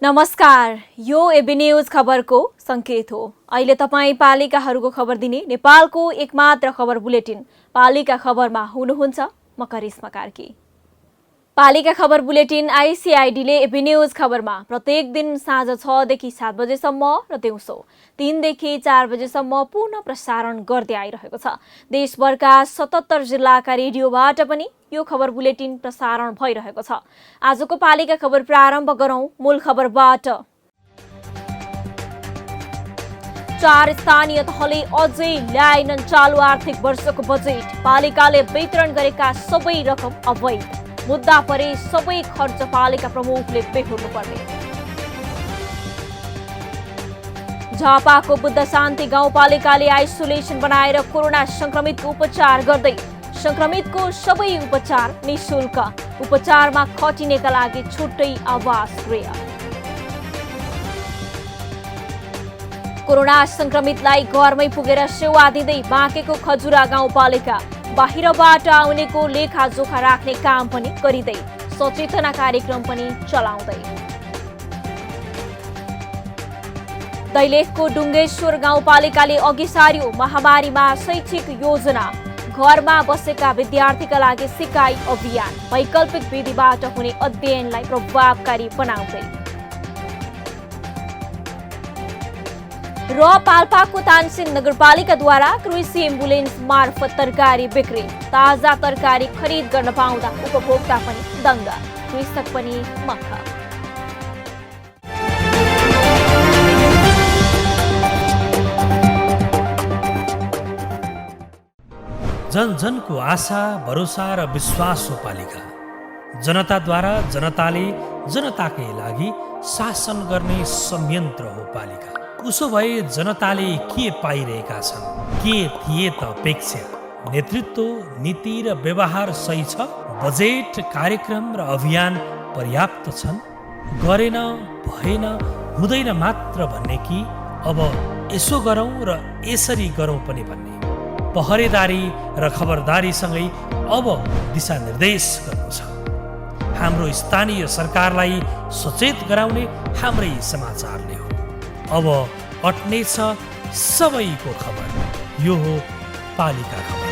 नमस्कार, यो AB news खबरको संकेत हो। अहिले तपाईँ पालिकाहरूको खबर दिने नेपालको एकमात्र खबर बुलेटिन पालिका खबरमा हुनुहुन्छ म करिश्मा कार्की। पालिका खबर बुलेटिन आइसिआइडीले एबी न्यूज खबरमा प्रत्येक दिन साँझ 6 देखि 7 बजेसम्म र दिउँसो 3 देखि 4 बजेसम्म पुनः प्रसारण गर्दै आइरहेको छ। देशभरका 77 जिल्लाका रेडियोबाट पनि यो खबर बुलेटिन प्रसारण भइरहेको छ। आजको पालिका खबर प्रारम्भ गरौं मूल खबरबाट। 4 स्थानीय तहले अझै ल्याएनन् चालु आर्थिक वर्षको बजेट। पालिकाले वितरण गरेका सबै रकम अवैध। मुद्दा परे सबै खर्च पालिका प्रमुखले बेहोर्नुपर्ने। झापाको बुद्ध शान्ति गाउँपालिकाले आइसोलेसन बनाएर कोरोना संक्रमितको उपचार गर्दै। संक्रमितको सबै उपचार निःशुल्क। उपचारमा खटिनेका लागि छुट्टै आवास गृह। कोरोना संक्रमितलाई घरमै पुगेर सेवा दिँदै बाँकेको खजुरा गाउँपालिका। बाहिरबाट आउनेको लेखाजोखा राख्ने काम पनि गरिँदै। सचेतना कार्यक्रम पनि चलाउँदै। दैलेखको डुङ्गेश्वर गाउँपालिकाले अघि सार्यो महामारीमा शैक्षिक योजना। घरमा बसेका विद्यार्थीका लागि सिकाइ अभियान। वैकल्पिक विधिबाट हुने अध्ययनलाई प्रभावकारी बनाउँदै। र पाल्पाको तानसेन नगरपालिकाद्वारा कृषि एम्बुलेन्स मार्फत तरकारी बिक्री। ताजा तरकारी खरिद गर्न पाउँदा उपभोक्ता पनि दङ्ग, कृषक पनि मख। जन जनको आशा, भरोसा र विश्वास हो पालिका। जनताद्वारा जनताले जनताकै लागि शासन गर्ने संयन्त्र हो पालिका। उसो भए जनताले के पाइरहेका छन्? के थिए त अपेक्षा? नेतृत्व, नीति र व्यवहार सही छ? बजेट, कार्यक्रम र अभियान पर्याप्त छन्? गरेन, भएन, हुँदैन मात्र भन्ने कि अब यसो गरौँ र यसरी गरौँ पनि भन्ने? पहरेदारी र खबरदारीसँगै अब दिशानिर्देश गर्नु छ। हाम्रो स्थानीय सरकारलाई सचेत गराउने हाम्रै समाचारले हो। अब अट्नेछ सबैको खबर। यो हो पालिका खबर।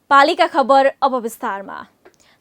पालिका खबर अब विस्तारमा।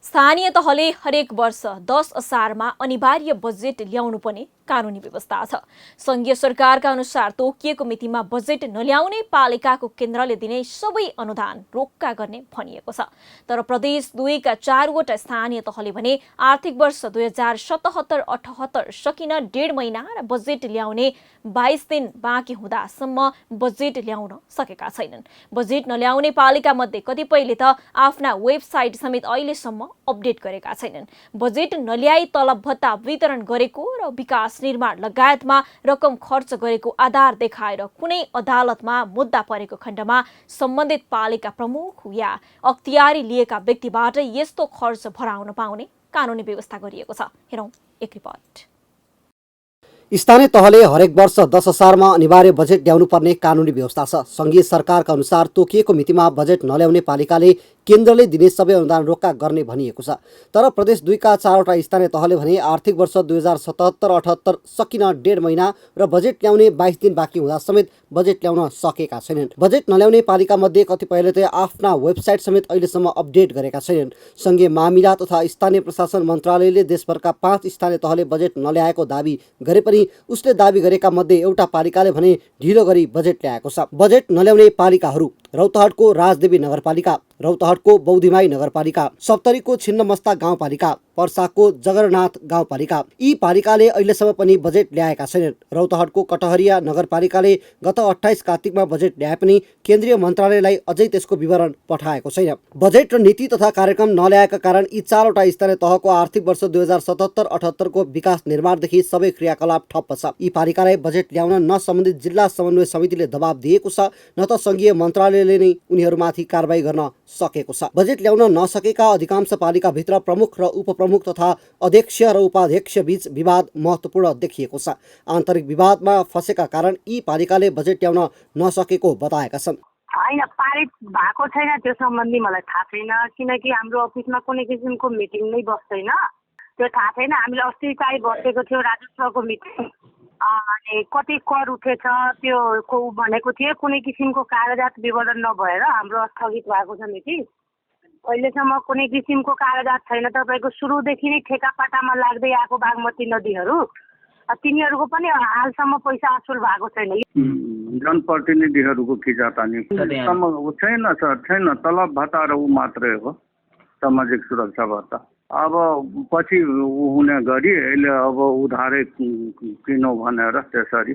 स्थानीय तहले हरेक वर्ष 10 असारमा अनिवार्य बजेट ल्याउनु पर्ने कानुनी व्यवस्था छ। संघीय सरकारका अनुसार तोकिएको मितिमा बजेट नल्याउने पालिकाको केन्द्रले दिने सबै अनुदान रोक्का गर्ने भनिएको छ। तर प्रदेश 2 का 4 वटा स्थानीय तहले भने आर्थिक वर्ष 2077-78 सकिन 1.5 महिना र बजेट ल्याउने 22 दिन बाँकी हुँदासम्म बजेट ल्याउन सकेका छैनन्। बजेट नल्याउने पालिका मध्ये कतिपयले त आफ्ना वेबसाइट समेत अहिलेसम्म अपडेट गरेका छैनन्। बजेट नल्याई तलब भत्ता वितरण गरेको र विकास निर्माण लगायतमा रकम खर्च गरेको आधार देखाएर कुनै अदालतमा मुद्दा परेको खण्डमा सम्बन्धित पालिका प्रमुख या अख्तियारी लिएका व्यक्तिबाट यस्तो खर्च भराउन पाउने कानुनी व्यवस्था गरिएको छ। हेरौं एक रिपोर्ट। स्थानीय तहले हरेक वर्ष 10 असारमा अनिवार्य बजेट ल्याउनु पर्ने कानुनी व्यवस्था छ। संघीय सरकारका अनुसार तोकिएको मितिमा बजेट नल्याउने पालिकाले केन्द्रले दिने सबै अनुदान रोक्का गर्ने भनिएको छ। तर प्रदेश 2 का 4 वटा स्थानीय तहले भने आर्थिक वर्ष 2077-78 सकिन 1.5 महिना र बजेट ल्याउने 22 दिन बाँकी हुँदा समेत बजेट ल्याउन सकेका छैनन्। बजेट नल्याउने पालिका मध्ये कतिपयले त आफ्ना वेबसाइट समेत अहिलेसम्म अपडेट गरेका छैनन्। संघीय मामिला तथा स्थानीय प्रशासन मन्त्रालयले देशभरका 5 स्थानीय तहले बजेट नल्याएको दावी गरे पनि उसले दावी गरेका मध्ये एउटा पालिकाले भने ढिलो गरी बजेट ल्याएको छ। बजेट नल्याउने पालिकाहरू रौतहटको राजदेवी नगरपालिका, रौतहटको बौद्धिमाई नगरपालिका, सप्तरीको छिन्नमस्ता गाउँपालिका, पर्साको जगरनाथ गाउँपालिका। यी पालिकाले अहिलेसम्म पनि बजेट ल्याएका छैनन्। रौतहटको कटहरिया नगरपालिकाले गत 28 कार्तिकमा बजेट ल्याए पनि केन्द्रीय मन्त्रालयलाई अझै त्यसको विवरण पठाएको छैन। बजेट र नीति तथा कार्यक्रम नल्याएका कारण यी 4वटा स्थानीय तहको आर्थिक वर्ष 2077-78 को विकास निर्माणदेखि सबै क्रियाकलाप ठप्प छ। यी पालिकालाई बजेट ल्याउन न सम्बन्धित जिल्ला समन्वय समितिले दबाब दिएको छ, न त सङ्घीय मन्त्रालयले नै उनीहरूमाथि कारबाही गर्न सकेको छ। बजेट ल्याउन नसकेका अधिकांश पालिकाभित्र प्रमुख र उपप्रमुख तथा अध्यक्ष र उपाध्यक्ष बीच विवाद महत्त्वपूर्ण देखिएको छ। आन्तरिक विवादमा फँसेका कारण यी पालिकाले बजेट ल्याउन नसकेको बताएका छन्। होइन, पारित भएको छैन त्यो सम्बन्धी मलाई थाहा छैन, किनकि हाम्रो अफिसमा कुनै किसिमको मिटिङ नै बस्दैन, त्यो थाहा छैन। हामीले अस्ति चाहिँ बसेको थियो राजस्वको मिटिङ, अनि कति कर उठेछ त्यो भनेको थियो, कुनै किसिमको कागजात विवरण नभएर हाम्रो स्थगित भएको छ मिटिङ। अहिलेसम्म कुनै किसिमको कागजात छैन। तपाईँको सुरुदेखि नै ठेकापाटामा लाग्दै आएको बागमती नदीहरू तिनीहरूको पनि हालसम्म पैसा असुल भएको छैन। जनप्रतिनिधिहरूको खिचातानी छैन सर, छैन। तलब भत्ता र ऊ मात्रै हो, सामाजिक सुरक्षा भत्ता। अब पछि हुने गरी अहिले अब उधारै किनौँ भनेर त्यसरी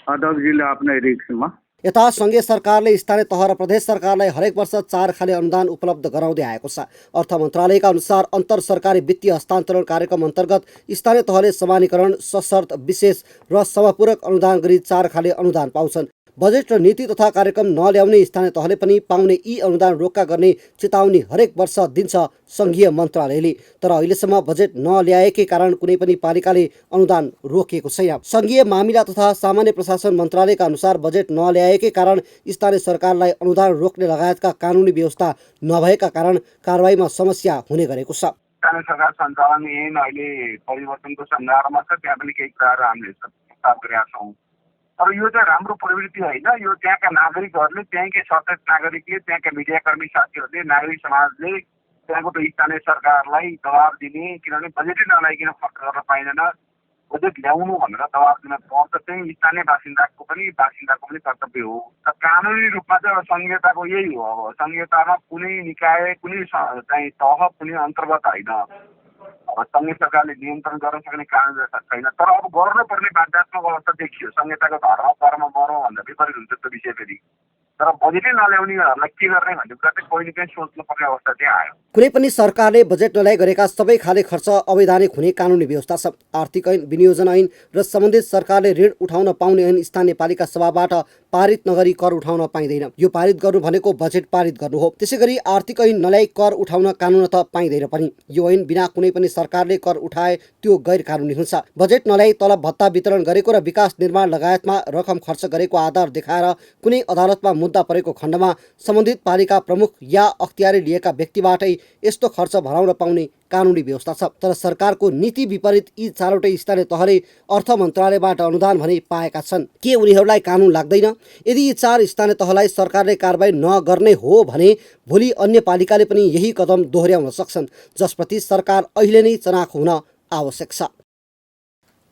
अध्यक्षजीले आफ्नै रिक्समा। यता सङ्घीय सरकारले स्थानीय तह र प्रदेश सरकारलाई हरेक वर्ष 4 खाले अनुदान उपलब्ध गराउँदै आएको छ। अर्थ मन्त्रालयका अनुसार अन्तर सरकारी वित्तीय हस्तान्तरण कार्यक्रम अन्तर्गत स्थानीय तहले समानीकरण, सशर्त, विशेष र समपूरक अनुदान गरी 4 खाले अनुदान पाउँछन्। बजेट र नीति तथा कार्यक्रम नल्याउने स्थानीय तहले पनि पाउने यी अनुदान रोक्का गर्ने चेतावनी हरेक वर्ष दिन्छ सङ्घीय मन्त्रालयले। तर अहिलेसम्म बजेट नल्याएकै कारण कुनै पनि पालिकाले अनुदान रोकेको छैन। सङ्घीय मामिला तथा सामान्य प्रशासन मन्त्रालयका अनुसार बजेट नल्याएकै कारण स्थानीय सरकारलाई अनुदान रोक्ने लगायतका कानुनी व्यवस्था नभएका कारण कारबाहीमा समस्या हुने गरेको छ। स्थानीय सरकार सञ्चालन ऐन अहिले परिवर्तनको सन्दर्भमा छ, त्यहाँ पनि केही कुराहरू हामीले प्रस्ताव गरेका छौँ। तर यो चाहिँ राम्रो प्रवृत्ति होइन। यो त्यहाँका नागरिकहरूले, त्यहीँकै सचेत नागरिकले, त्यहाँका मिडियाकर्मी साथीहरूले, नागरिक समाजले त्यहाँको त स्थानीय सरकारलाई दबाब दिने, किनभने बजेटै नलाइकन खर्च गर्न पाइँदैन, बजेट ल्याउनु भनेर दबाब दिन पर्छ। चाहिँ स्थानीय बासिन्दाको पनि कर्तव्य हो। र कानुनी रूपमा चाहिँ संहिताको यही हो। अब संहितामा कुनै निकाय, कुनै चाहिँ तह कुनै अन्तर्गत होइन। अब सङ्घीय सरकारले नियन्त्रण गर्न सक्ने कानुन व्यवस्था छैन। तर अब गर्नुपर्ने बाध्यात्मक अवस्था देखियो। संहिताको धर्म कर्म मरौँ भन्दा विपरीत हुन्छ त्यो विषय फेरि। तर बजेटै नल्याउनेहरूलाई के गर्ने भन्ने कुरा चाहिँ कहिले काहीँ सोच्नुपर्ने अवस्था चाहिँ आयो। कुनै पनि सरकारले बजेट नल्याई गरेका सबै खाले खर्च अवैधानिक हुने कानुनी व्यवस्था छ। आर्थिक ऐन, विनियोजन ऐन र सम्बन्धित सरकारले ऋण उठाउन पाउने ऐन स्थानीय पालिका सभाबाट पारित नगरी कर उठाउन पाइँदैन। यो पारित गर्नु भनेको बजेट पारित गर्नु हो। त्यसैगरी आर्थिक ऐन नल्याई कर उठाउन कानुन त पाइँदैन पनि। यो ऐन बिना कुनै पनि सरकारले कर उठाए त्यो गैर कानुनी हुन्छ। बजेट नल्याई तलब भत्ता वितरण गरेको र विकास निर्माण लगायतमा रकम खर्च गरेको आधार देखाएर कुनै अदालतमा मुद्दा परेको खण्डमा सम्बन्धित पालिका प्रमुख या अख्तियारी लिएका व्यक्तिबाटै यस्तो खर्च भराउन पाउने कानुनी व्यवस्था छ। तर सरकारको नीति विपरीत यी 4वटै स्थानीय तहले अर्थ मन्त्रालयबाट अनुदान भने पाएका छन्। के उनीहरूलाई कानुन लाग्दैन? यदि यी 4 स्थानीय तहलाई सरकारले कारबाही नगर्ने हो भने भोलि अन्य पालिकाले पनि यही कदम दोहोर्याउन सक्छन्, जसप्रति सरकार अहिले नै चनाखो हुन आवश्यक छ।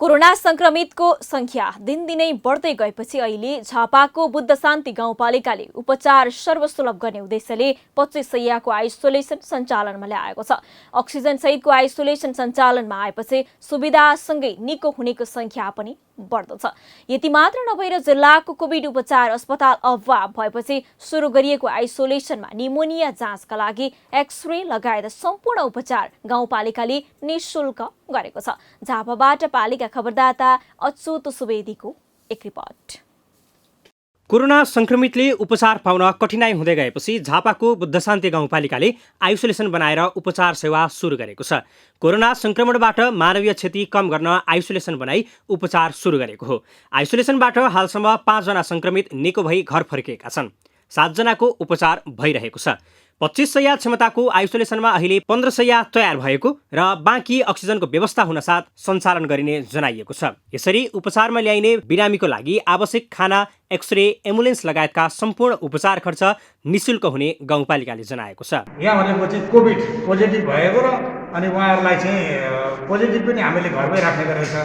कोरोना संक्रमितको संख्या दिनदिनै बढ्दै गएपछि अहिले झापाको बुद्ध शान्ति गाउँपालिकाले उपचार सर्वसुलभ गर्ने उद्देश्यले 25 शय्याको आइसोलेसन सञ्चालनमा ल्याएको छ। अक्सिजन सहितको आइसोलेसन सञ्चालनमा आएपछि सुविधासँगै निको हुनेको संख्या पनि बढ्दछ। यति मात्र नभएर जिल्लाको कोभिड उपचार अस्पताल अभाव भएपछि सुरु गरिएको आइसोलेसनमा निमोनिया जाँचका लागि एक्सरे लगायत सम्पूर्ण उपचार गाउँपालिकाले निःशुल्क गरेको छ। झापाबाट पालिका खबरदाता अच्युत सुवेदीको एक रिपोर्ट। कोरोना संक्रमितले उपचार पाउन कठिनाई हुँदै गएपछि झापाको बुद्धशान्ति गाउँपालिकाले आइसोलेसन बनाएर उपचार सेवा सुरु गरेको छ। कोरोना संक्रमणबाट मानवीय क्षति कम गर्न आइसोलेसन बनाई उपचार सुरु गरेको हो। आइसोलेसनबाट हालसम्म 5 जना संक्रमित निको भई घर फर्किएका छन्। 7 जनाको उपचार भइरहेको छ। 25 शय्या क्षमताको आइसोलेसनमा अहिले 15 शय्या तयार भएको र बाँकी अक्सिजनको व्यवस्था हुनसाथ सञ्चालन गरिने जनाइएको छ। यसरी उपचारमा ल्याइने बिरामीको लागि आवश्यक खाना, एक्सरे, एम्बुलेन्स लगायतका सम्पूर्ण उपचार खर्च निःशुल्क हुने गाउँपालिकाले जनाएको छ। यहाँ भनेपछि कोभिड पोजिटिभ भएको र अनि उहाँहरूलाई चाहिँ पोजिटिभ पनि हामीले घरमै राख्ने गरेको छ,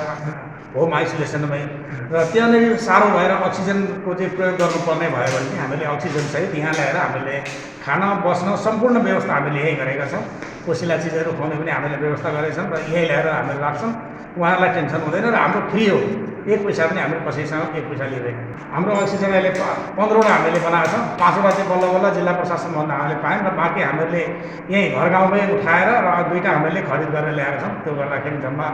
होम आइसोलेसनमै। र त्यहाँनिर साह्रो भएर अक्सिजनको चाहिँ प्रयोग गर्नुपर्ने भयो भने चाहिँ हामीले अक्सिजन सहित यहाँ ल्याएर हामीले खाना, बस्न सम्पूर्ण व्यवस्था हामीले यही गरेका छौँ। पोसिला चिजहरू खुवाउने पनि हामीले व्यवस्था गरेका छौँ र यही ल्याएर हामीले राख्छौँ। उहाँहरूलाई टेन्सन हुँदैन र हाम्रो फ्री हो, एक पैसा पनि हामीले कसैसँग एक पैसा लिँदैन। हाम्रो अक्सिजन अहिले 15वटा हामीले बनाएको छौँ, 5वटा चाहिँ बल्ल बल्ल जिल्ला प्रशासनभन्दा हामीले पायौँ र बाँकी हामीले यहीँ घर गाउँमै उठाएर र 2टा हामीले खरिद गरेर ल्याएका छौँ। त्यो गर्दाखेरि जम्मा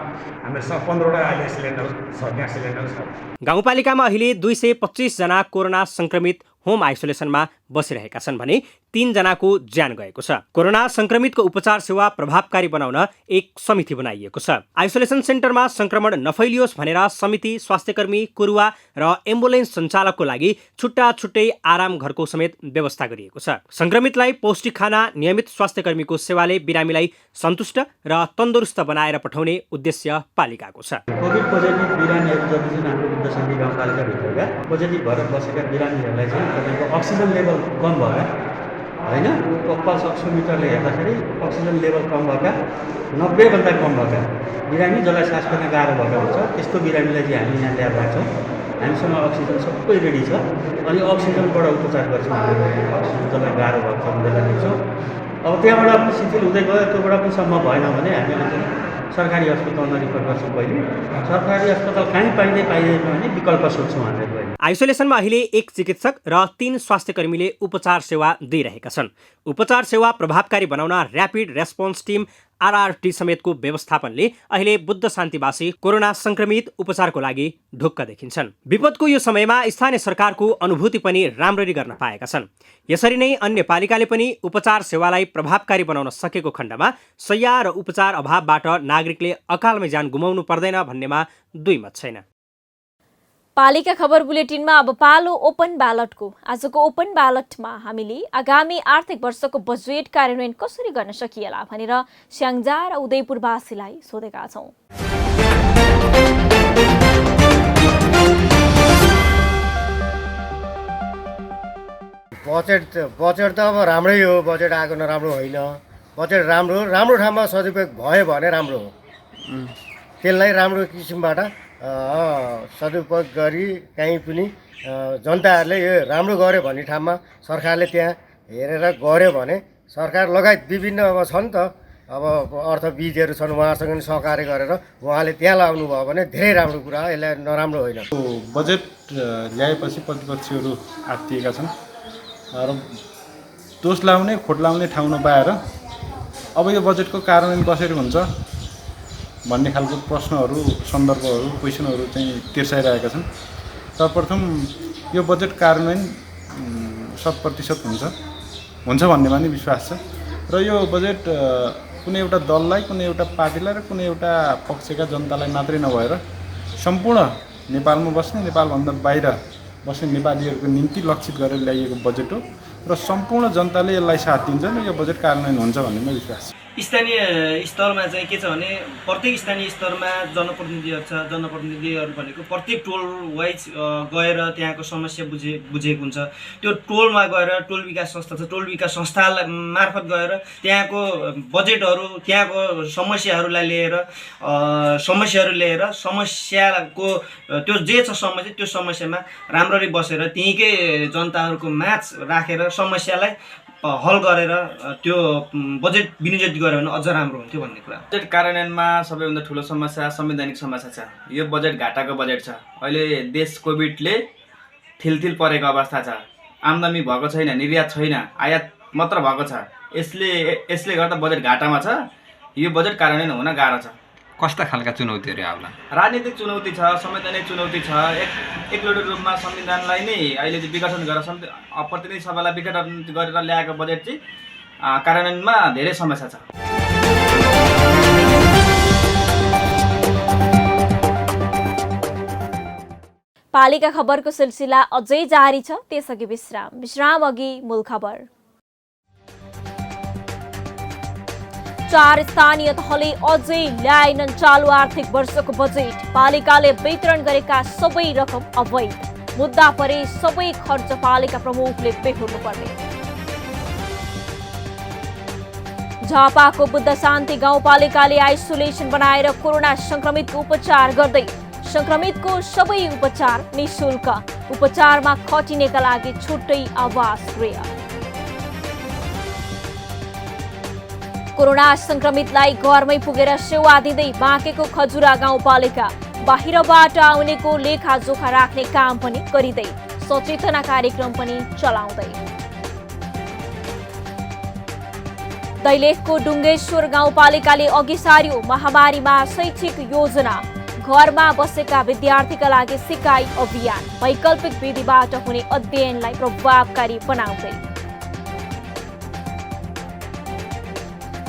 हामीसँग 15वटा अहिले सिलिन्डर छ, ग्यास सिलिन्डर छ। गाउँपालिकामा अहिले 225 जना कोरोना संक्रमित होम आइसोलेसनमा बसिरहेका छन् भने 3 जनाको ज्यान गएको छ। कोरोना संक्रमितको उपचार सेवा प्रभावकारी बनाउन एक समिति बनाइएको छ। आइसोलेसन सेन्टरमा संक्रमण नफैलियोस् भनेर समिति, स्वास्थ्यकर्मी, कुरुवा र एम्बुलेन्स सञ्चालकको लागि छुट्टा छुट्टै आराम घरको समेत व्यवस्था गरिएको छ। संक्रमितलाई पौष्टिक खाना, नियमित स्वास्थ्यकर्मीको सेवाले बिरामीलाई सन्तुष्ट र तन्दुरुस्त बनाएर पठाउने उद्देश्य पालिकाको छ। कोभिड पोजिटिभ बिरामीहरू जति चाहिँ हाम्रो बुद्ध शान्ति गाउँपालिकाभित्रका पोजिटिभ भएर बसेका बिरामीहरूलाई चाहिँ तपाईँको अक्सिजन लेभल कम भएका होइन, पल्स अक्सिमिटरले हेर्दाखेरि अक्सिजन लेभल कम भएका, 90भन्दा कम भएका बिरामी जसलाई सास फेर्न गाह्रो भएको हुन्छ त्यस्तो बिरामीलाई चाहिँ हामी यहाँ ल्याएर राख्छौँ। हामीसँग अक्सिजन सबै रेडी छ अनि अक्सिजनबाट उपचार गर्छौँ। हामीले अक्सिजन जसलाई गाह्रो भएको छ उनीहरूलाई दिन्छौँ। अब त्यहाँबाट पनि शिथिल हुँदै गयो, त्योबाट पनि सम्भव भएन भने हामीले चाहिँ सरकारी अस्पतालमा रिफर गर्छौँ। पहिले सरकारी अस्पताल कहीँ पाइँदैन भने विकल्प सोध्छौँ हामीले पहिले। आइसोलेसनमा अहिले 1 चिकित्सक र 3 स्वास्थ्यकर्मीले उपचार सेवा दिइरहेका छन्। उपचार सेवा प्रभावकारी बनाउन ऱ्यापिड रेस्पोन्स टिम RRT समेतको व्यवस्थापनले अहिले बुद्ध शान्तिवासी कोरोना संक्रमित उपचारको लागि ढुक्क देखिन्छन्। विपदको यो समयमा स्थानीय सरकारको अनुभूति पनि राम्ररी गर्न पाएका छन्। यसरी नै अन्य पालिकाले पनि उपचार सेवालाई प्रभावकारी बनाउन सकेको खण्डमा शय्या र उपचार अभावबाट नागरिकले अकालमै ज्यान गुमाउनु पर्दैन भन्नेमा दुई मत छैन। पालिका खबर बुलेटिनमा अब पालो ओपन ब्यालटको। आजको ओपन ब्यालटमा हामीले आगामी आर्थिक वर्षको बजेट कार्यान्वयन कसरी गर्न सकिएला भनेर स्याङ्जा र उदयपुरवासीलाई सोधेका छौँ। बजेट त अब राम्रै हो, बजेट आएको नराम्रो होइन। बजेट राम्रो ठाउँमा सदुपयोग भयो भने राम्रो हो। त्यसलाई राम्रो किसिमबाट सदुपयोग गरी कहीँ पनि जनताहरूले यो राम्रो गर्यो भन्ने ठाउँमा सरकारले त्यहाँ हेरेर गर्यो भने सरकार लगायत विभिन्न अब छन् त अब अर्थविदहरू छन्, उहाँहरूसँग पनि सहकार्य गरेर उहाँले त्यहाँ लगाउनु भयो भने धेरै राम्रो कुरा हो। यसलाई नराम्रो होइन। बजेट ल्याएपछि प्रतिपक्षीहरू आत्तिएका छन् र दोष लाउने खोट लाउने ठाउँ नपाएर अब यो बजेटको कार्यान्वयन कसरी हुन्छ भन्ने खालको प्रश्नहरू, सन्दर्भहरू, क्वेसनहरू चाहिँ तिर्साइरहेका छन्। सर्वप्रथम यो बजेट कार्यान्वयन 100% हुन्छ भन्नेमा नि विश्वास छ र यो बजेट कुनै एउटा दललाई, कुनै एउटा पार्टीलाई र कुनै एउटा पक्षका जनतालाई मात्रै नभएर सम्पूर्ण नेपालमा बस्ने, नेपालभन्दा बाहिर बस्ने नेपालीहरूको निम्ति लक्षित गरेर ल्याइएको बजेट हो र सम्पूर्ण जनताले यसलाई साथ दिन्छन् र यो बजेट कार्यान्वयन हुन्छ भन्नेमा विश्वास छ। स्थानीय स्तरमा चाहिँ के छ भने प्रत्येक स्थानीय स्तरमा जनप्रतिनिधिहरू छ। जनप्रतिनिधिहरू भनेको प्रत्येक टोल वाइज गएर त्यहाँको समस्या बुझेको हुन्छ। त्यो टोलमा गएर टोल विकास संस्था छ, टोल विकास संस्था मार्फत गएर त्यहाँको बजेटहरू, त्यहाँको समस्याहरूलाई लिएर समस्याको त्यो जे छ समस्या, त्यो समस्यामा राम्ररी बसेर त्यहीँकै जनताहरूको माझ राखेर समस्यालाई हल गरेर त्यो बजेट विनियोजित गर्यो भने अझ राम्रो हुन्थ्यो भन्ने कुरा। बजेट कार्यान्वयनमा सबैभन्दा ठुलो समस्या संवैधानिक समस्या छ। यो बजेट घाटाको बजेट छ। अहिले देश कोभिडले थिलथिल परेको अवस्था छ। आम्दानी भएको छैन, निर्यात छैन, आयात मात्र भएको छ। यसले गर्दा बजेट घाटामा छ। यो बजेट कार्यान्वयन हुन गाह्रो छ। कस्ता खालका चुनौतीहरू आउला? राजनीतिक चुनौती छ, संवैधानिक चुनौती छ। एकलौटे रूपमा संविधानलाई नै अहिले चाहिँ विघटन गरेर प्रतिनिधि सभालाई विघटन गरेर ल्याएको बजेट चाहिँ कार्यान्वयनमा धेरै समस्या छ। पालिका खबरको सिलसिला अझै जारी छ, त्यसअघि विश्राम अघि मूल खबर। 4 स्थानीय तहले अझै ल्याएनन् चालु आर्थिक वर्षको बजेट। पालिकाले वितरण गरेका सबै रकम अवैध। मुद्दा परे सबै खर्च पालिका प्रमुखले बेहोर्नु पर्ने। झापाको बुद्ध शान्ति गाउँपालिकाले आइसोलेसन बनाएर कोरोना संक्रमितको उपचार गर्दै। संक्रमितको सबै उपचार निःशुल्क। उपचारमा खटिनेका लागि छुट्टै आवास गृह। कोरोना संक्रमितलाई घरमै पुगेर सेवा दिँदै बाँकेको खजुरा गाउँपालिका। बाहिरबाट आउनेको लेखाजोखा राख्ने काम पनि गरिँदै सचेतना कार्यक्रम पनि चलाउँदै। दैलेखको डुङ्गेश्वर गाउँपालिकाले अघि सार्यो महामारीमा शैक्षिक योजना। घरमा बसेका विद्यार्थीका लागि सिकाइ अभियान। वैकल्पिक विधिबाट हुने अध्ययनलाई प्रभावकारी बनाउँदै।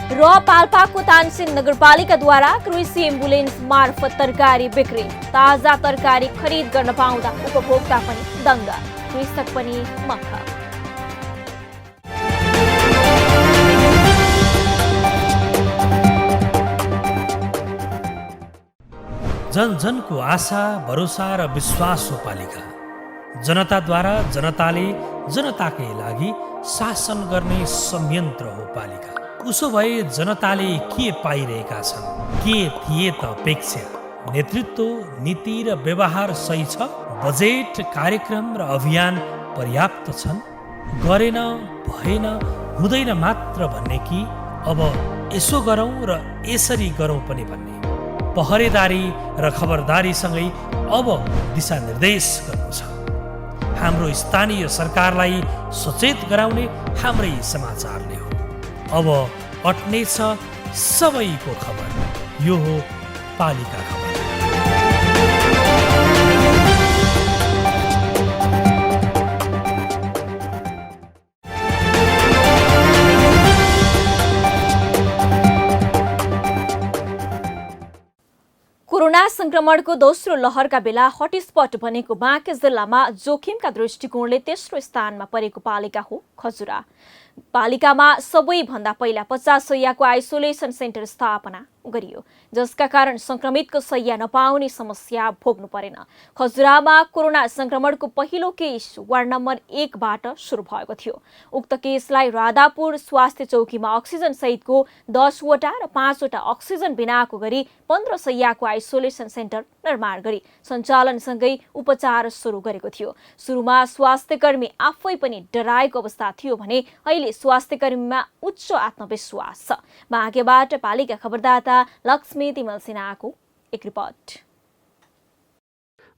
र पाल्पाको तानसेन नगरपालिकाद्वारा कृषि एम्बुलेन्स मार्फत तरकारी बिक्री। ताजा तरकारी खरिद गर्न पाउँदा उपभोक्ता पनि दङ्ग, कृषक पनि मख। जन जनको आशा, भरोसा र विश्वास हो पालिका। जनताद्वारा जनताले जनताकै लागि शासन गर्ने संयन्त्र हो पालिका। उसो भए जनताले के पाइरहेका छन्? के थिए त अपेक्षा? नेतृत्व, नीति र व्यवहार सही छ? बजेट, कार्यक्रम र अभियान पर्याप्त छन्? गरेन, भएन, हुँदैन मात्र भन्ने कि अब यसो गरौँ र यसरी गरौँ पनि भन्ने? पहरेदारी र खबरदारीसँगै अब दिशानिर्देश गर्नु छ। हाम्रो स्थानीय सरकारलाई सचेत गराउने हाम्रै समाचारले हो। अब अट्नेछ सबैको खबर। यो हो पालिका खबर। कोरोना संक्रमणको दोस्रो लहरका बेला हटस्पट बनेको बाँके जिल्लामा जोखिमका दृष्टिकोणले तेस्रो स्थानमा परेको पालिका हो खजुरा। पालिकामा सबैभन्दा पहिला 50 शैय्याको आइसोलेसन सेन्टर स्थापना गरियो, जसका कारण संक्रमितको शैय्या नपाउने समस्या भोग्नु परेन। खजुरामा कोरोना संक्रमणको पहिलो केस वार्ड नम्बर 1बाट सुरु भएको थियो। उक्त केसलाई राधापुर स्वास्थ्य चौकीमा अक्सिजन सहितको 10 वटा र 5 वटा अक्सिजन बिनाको गरी 15 शैय्याको आइसोलेसन सेन्टर निर्माण गरी सञ्चालनसँगै उपचार सुरु गरेको थियो। सुरुमा स्वास्थ्यकर्मी आफै पनि डराएको अवस्था थियो भने अहिले स्वास्थ्यकर्मीमा उच्च आत्मविश्वास छ। बाँकेबाट पालिका खबरदाता लक्ष्मी तिमल सिन्हाको एक रिपोर्ट।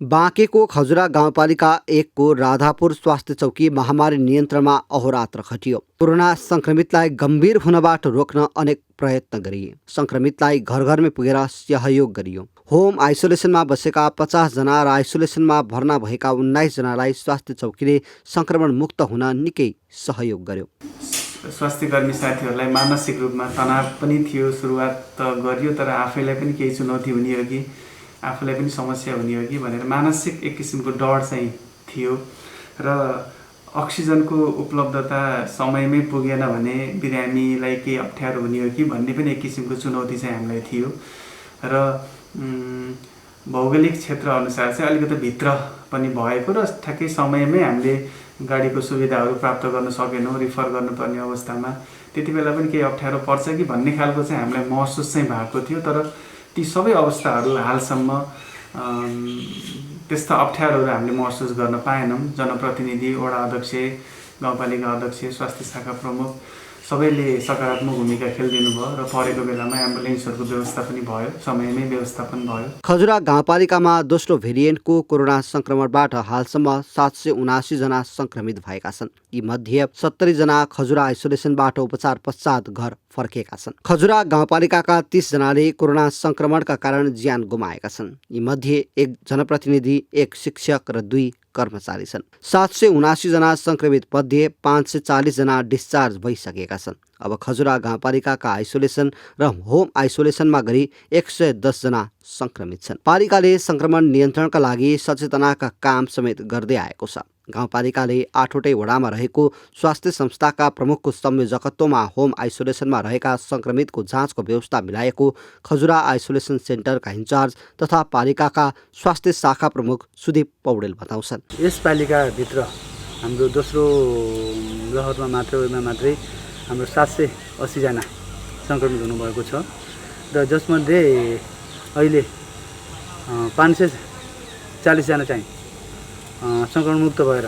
बाँकेको खजुरा गाउँपालिका 1को राधापुर स्वास्थ्य चौकी महामारी नियन्त्रणमा अहोरात्र खटियो। कोरोना संक्रमितलाई गम्भीर हुनबाट रोक्न अनेक प्रयत्न गरिए। संक्रमितलाई घर घरमै पुगेर सहयोग गरियो। होम आइसोलेसनमा बसेका 50 जना र आइसोलेसनमा भर्ना भएका 19 जनालाई स्वास्थ्य चौकीले संक्रमण मुक्त हुन निकै सहयोग गर्यो। स्वास्थ्यकर्मी साथीहरूलाई मानसिक रूपमा तनाव पनि थियो। सुरुवात त गरियो, तर आफैलाई पनि केही चुनौती हुने हो कि आफूलाई पनि समस्या हुने हो कि भनेर मानसिक एक किसिमको डर चाहिँ थियो। र अक्सिजनको उपलब्धता समयमै पुगेन भने बिरामीलाई केही अप्ठ्यारो हुने हो कि भन्ने पनि एक किसिमको चुनौती चाहिँ हामीलाई थियो। र भौगोलिक क्षेत्रअनुसार चाहिँ अलिकति भित्र पनि भएको र ठ्याक्कै समयमै हामीले गाडीको सुविधाहरू प्राप्त गर्न सकेनौँ। रिफर गर्नुपर्ने अवस्थामा त्यति बेला पनि केही अप्ठ्यारो पर्छ कि भन्ने खालको चाहिँ हामीलाई महसुस चाहिँ भएको थियो। तर ती सबै अवस्थाहरू हालसम्म त्यस्ता अप्ठ्यारोहरू हामीले महसुस गर्न पाएनौँ। जनप्रतिनिधि, वडा अध्यक्ष, गाउँपालिका अध्यक्ष, स्वास्थ्य शाखा प्रमुख सबैले सकारात्मक भूमिका खेलिदिनु भयो र परेको बेलामा एम्बुलेन्सहरूको व्यवस्था पनि भयो, समयमै व्यवस्थापन भयो। खजुरा गाउँपालिकामा दोस्रो भेरिएन्टको कोरोना संक्रमणबाट हालसम्म 779 जना संक्रमित भएका छन्। यी मध्ये 70 जना खजुरा आइसोलेसनबाट उपचार पश्चात घर फर्केका छन्। खजुरा गाउँपालिकाका 30 जनाले कोरोना संक्रमणका कारण ज्यान गुमाएका छन्। यी मध्ये 1 जनप्रतिनिधि, 1 शिक्षक र 2 कर्मचारी छन्। 779 जना संक्रमित मध्ये 540 जना डिस्चार्ज भइसकेका छन्। अब खजुरा गाउँपालिकाका आइसोलेसन र होम आइसोलेसनमा गरी 110 जना संक्रमित छन्। पालिकाले संक्रमण नियन्त्रणका लागि सचेतनाका काम समेत गर्दै आएको छ। गाउँपालिकाले 8वटै वडामा रहेको स्वास्थ्य संस्थाका प्रमुखको संयोजकत्वमा होम आइसोलेसनमा रहेका संक्रमितको जाँचको व्यवस्था मिलाएको खजुरा आइसोलेसन सेन्टरका इन्चार्ज तथा पालिकाका स्वास्थ्य शाखा प्रमुख सुदीप पौडेल बताउँछन्। यस पालिकाभित्र हाम्रो दोस्रो लहरमा मात्रै हाम्रो 780 जना संक्रमित हुनुभएको छ र जसमध्ये अहिले 540 जना चाहिँ संक्रमणमुक्त भएर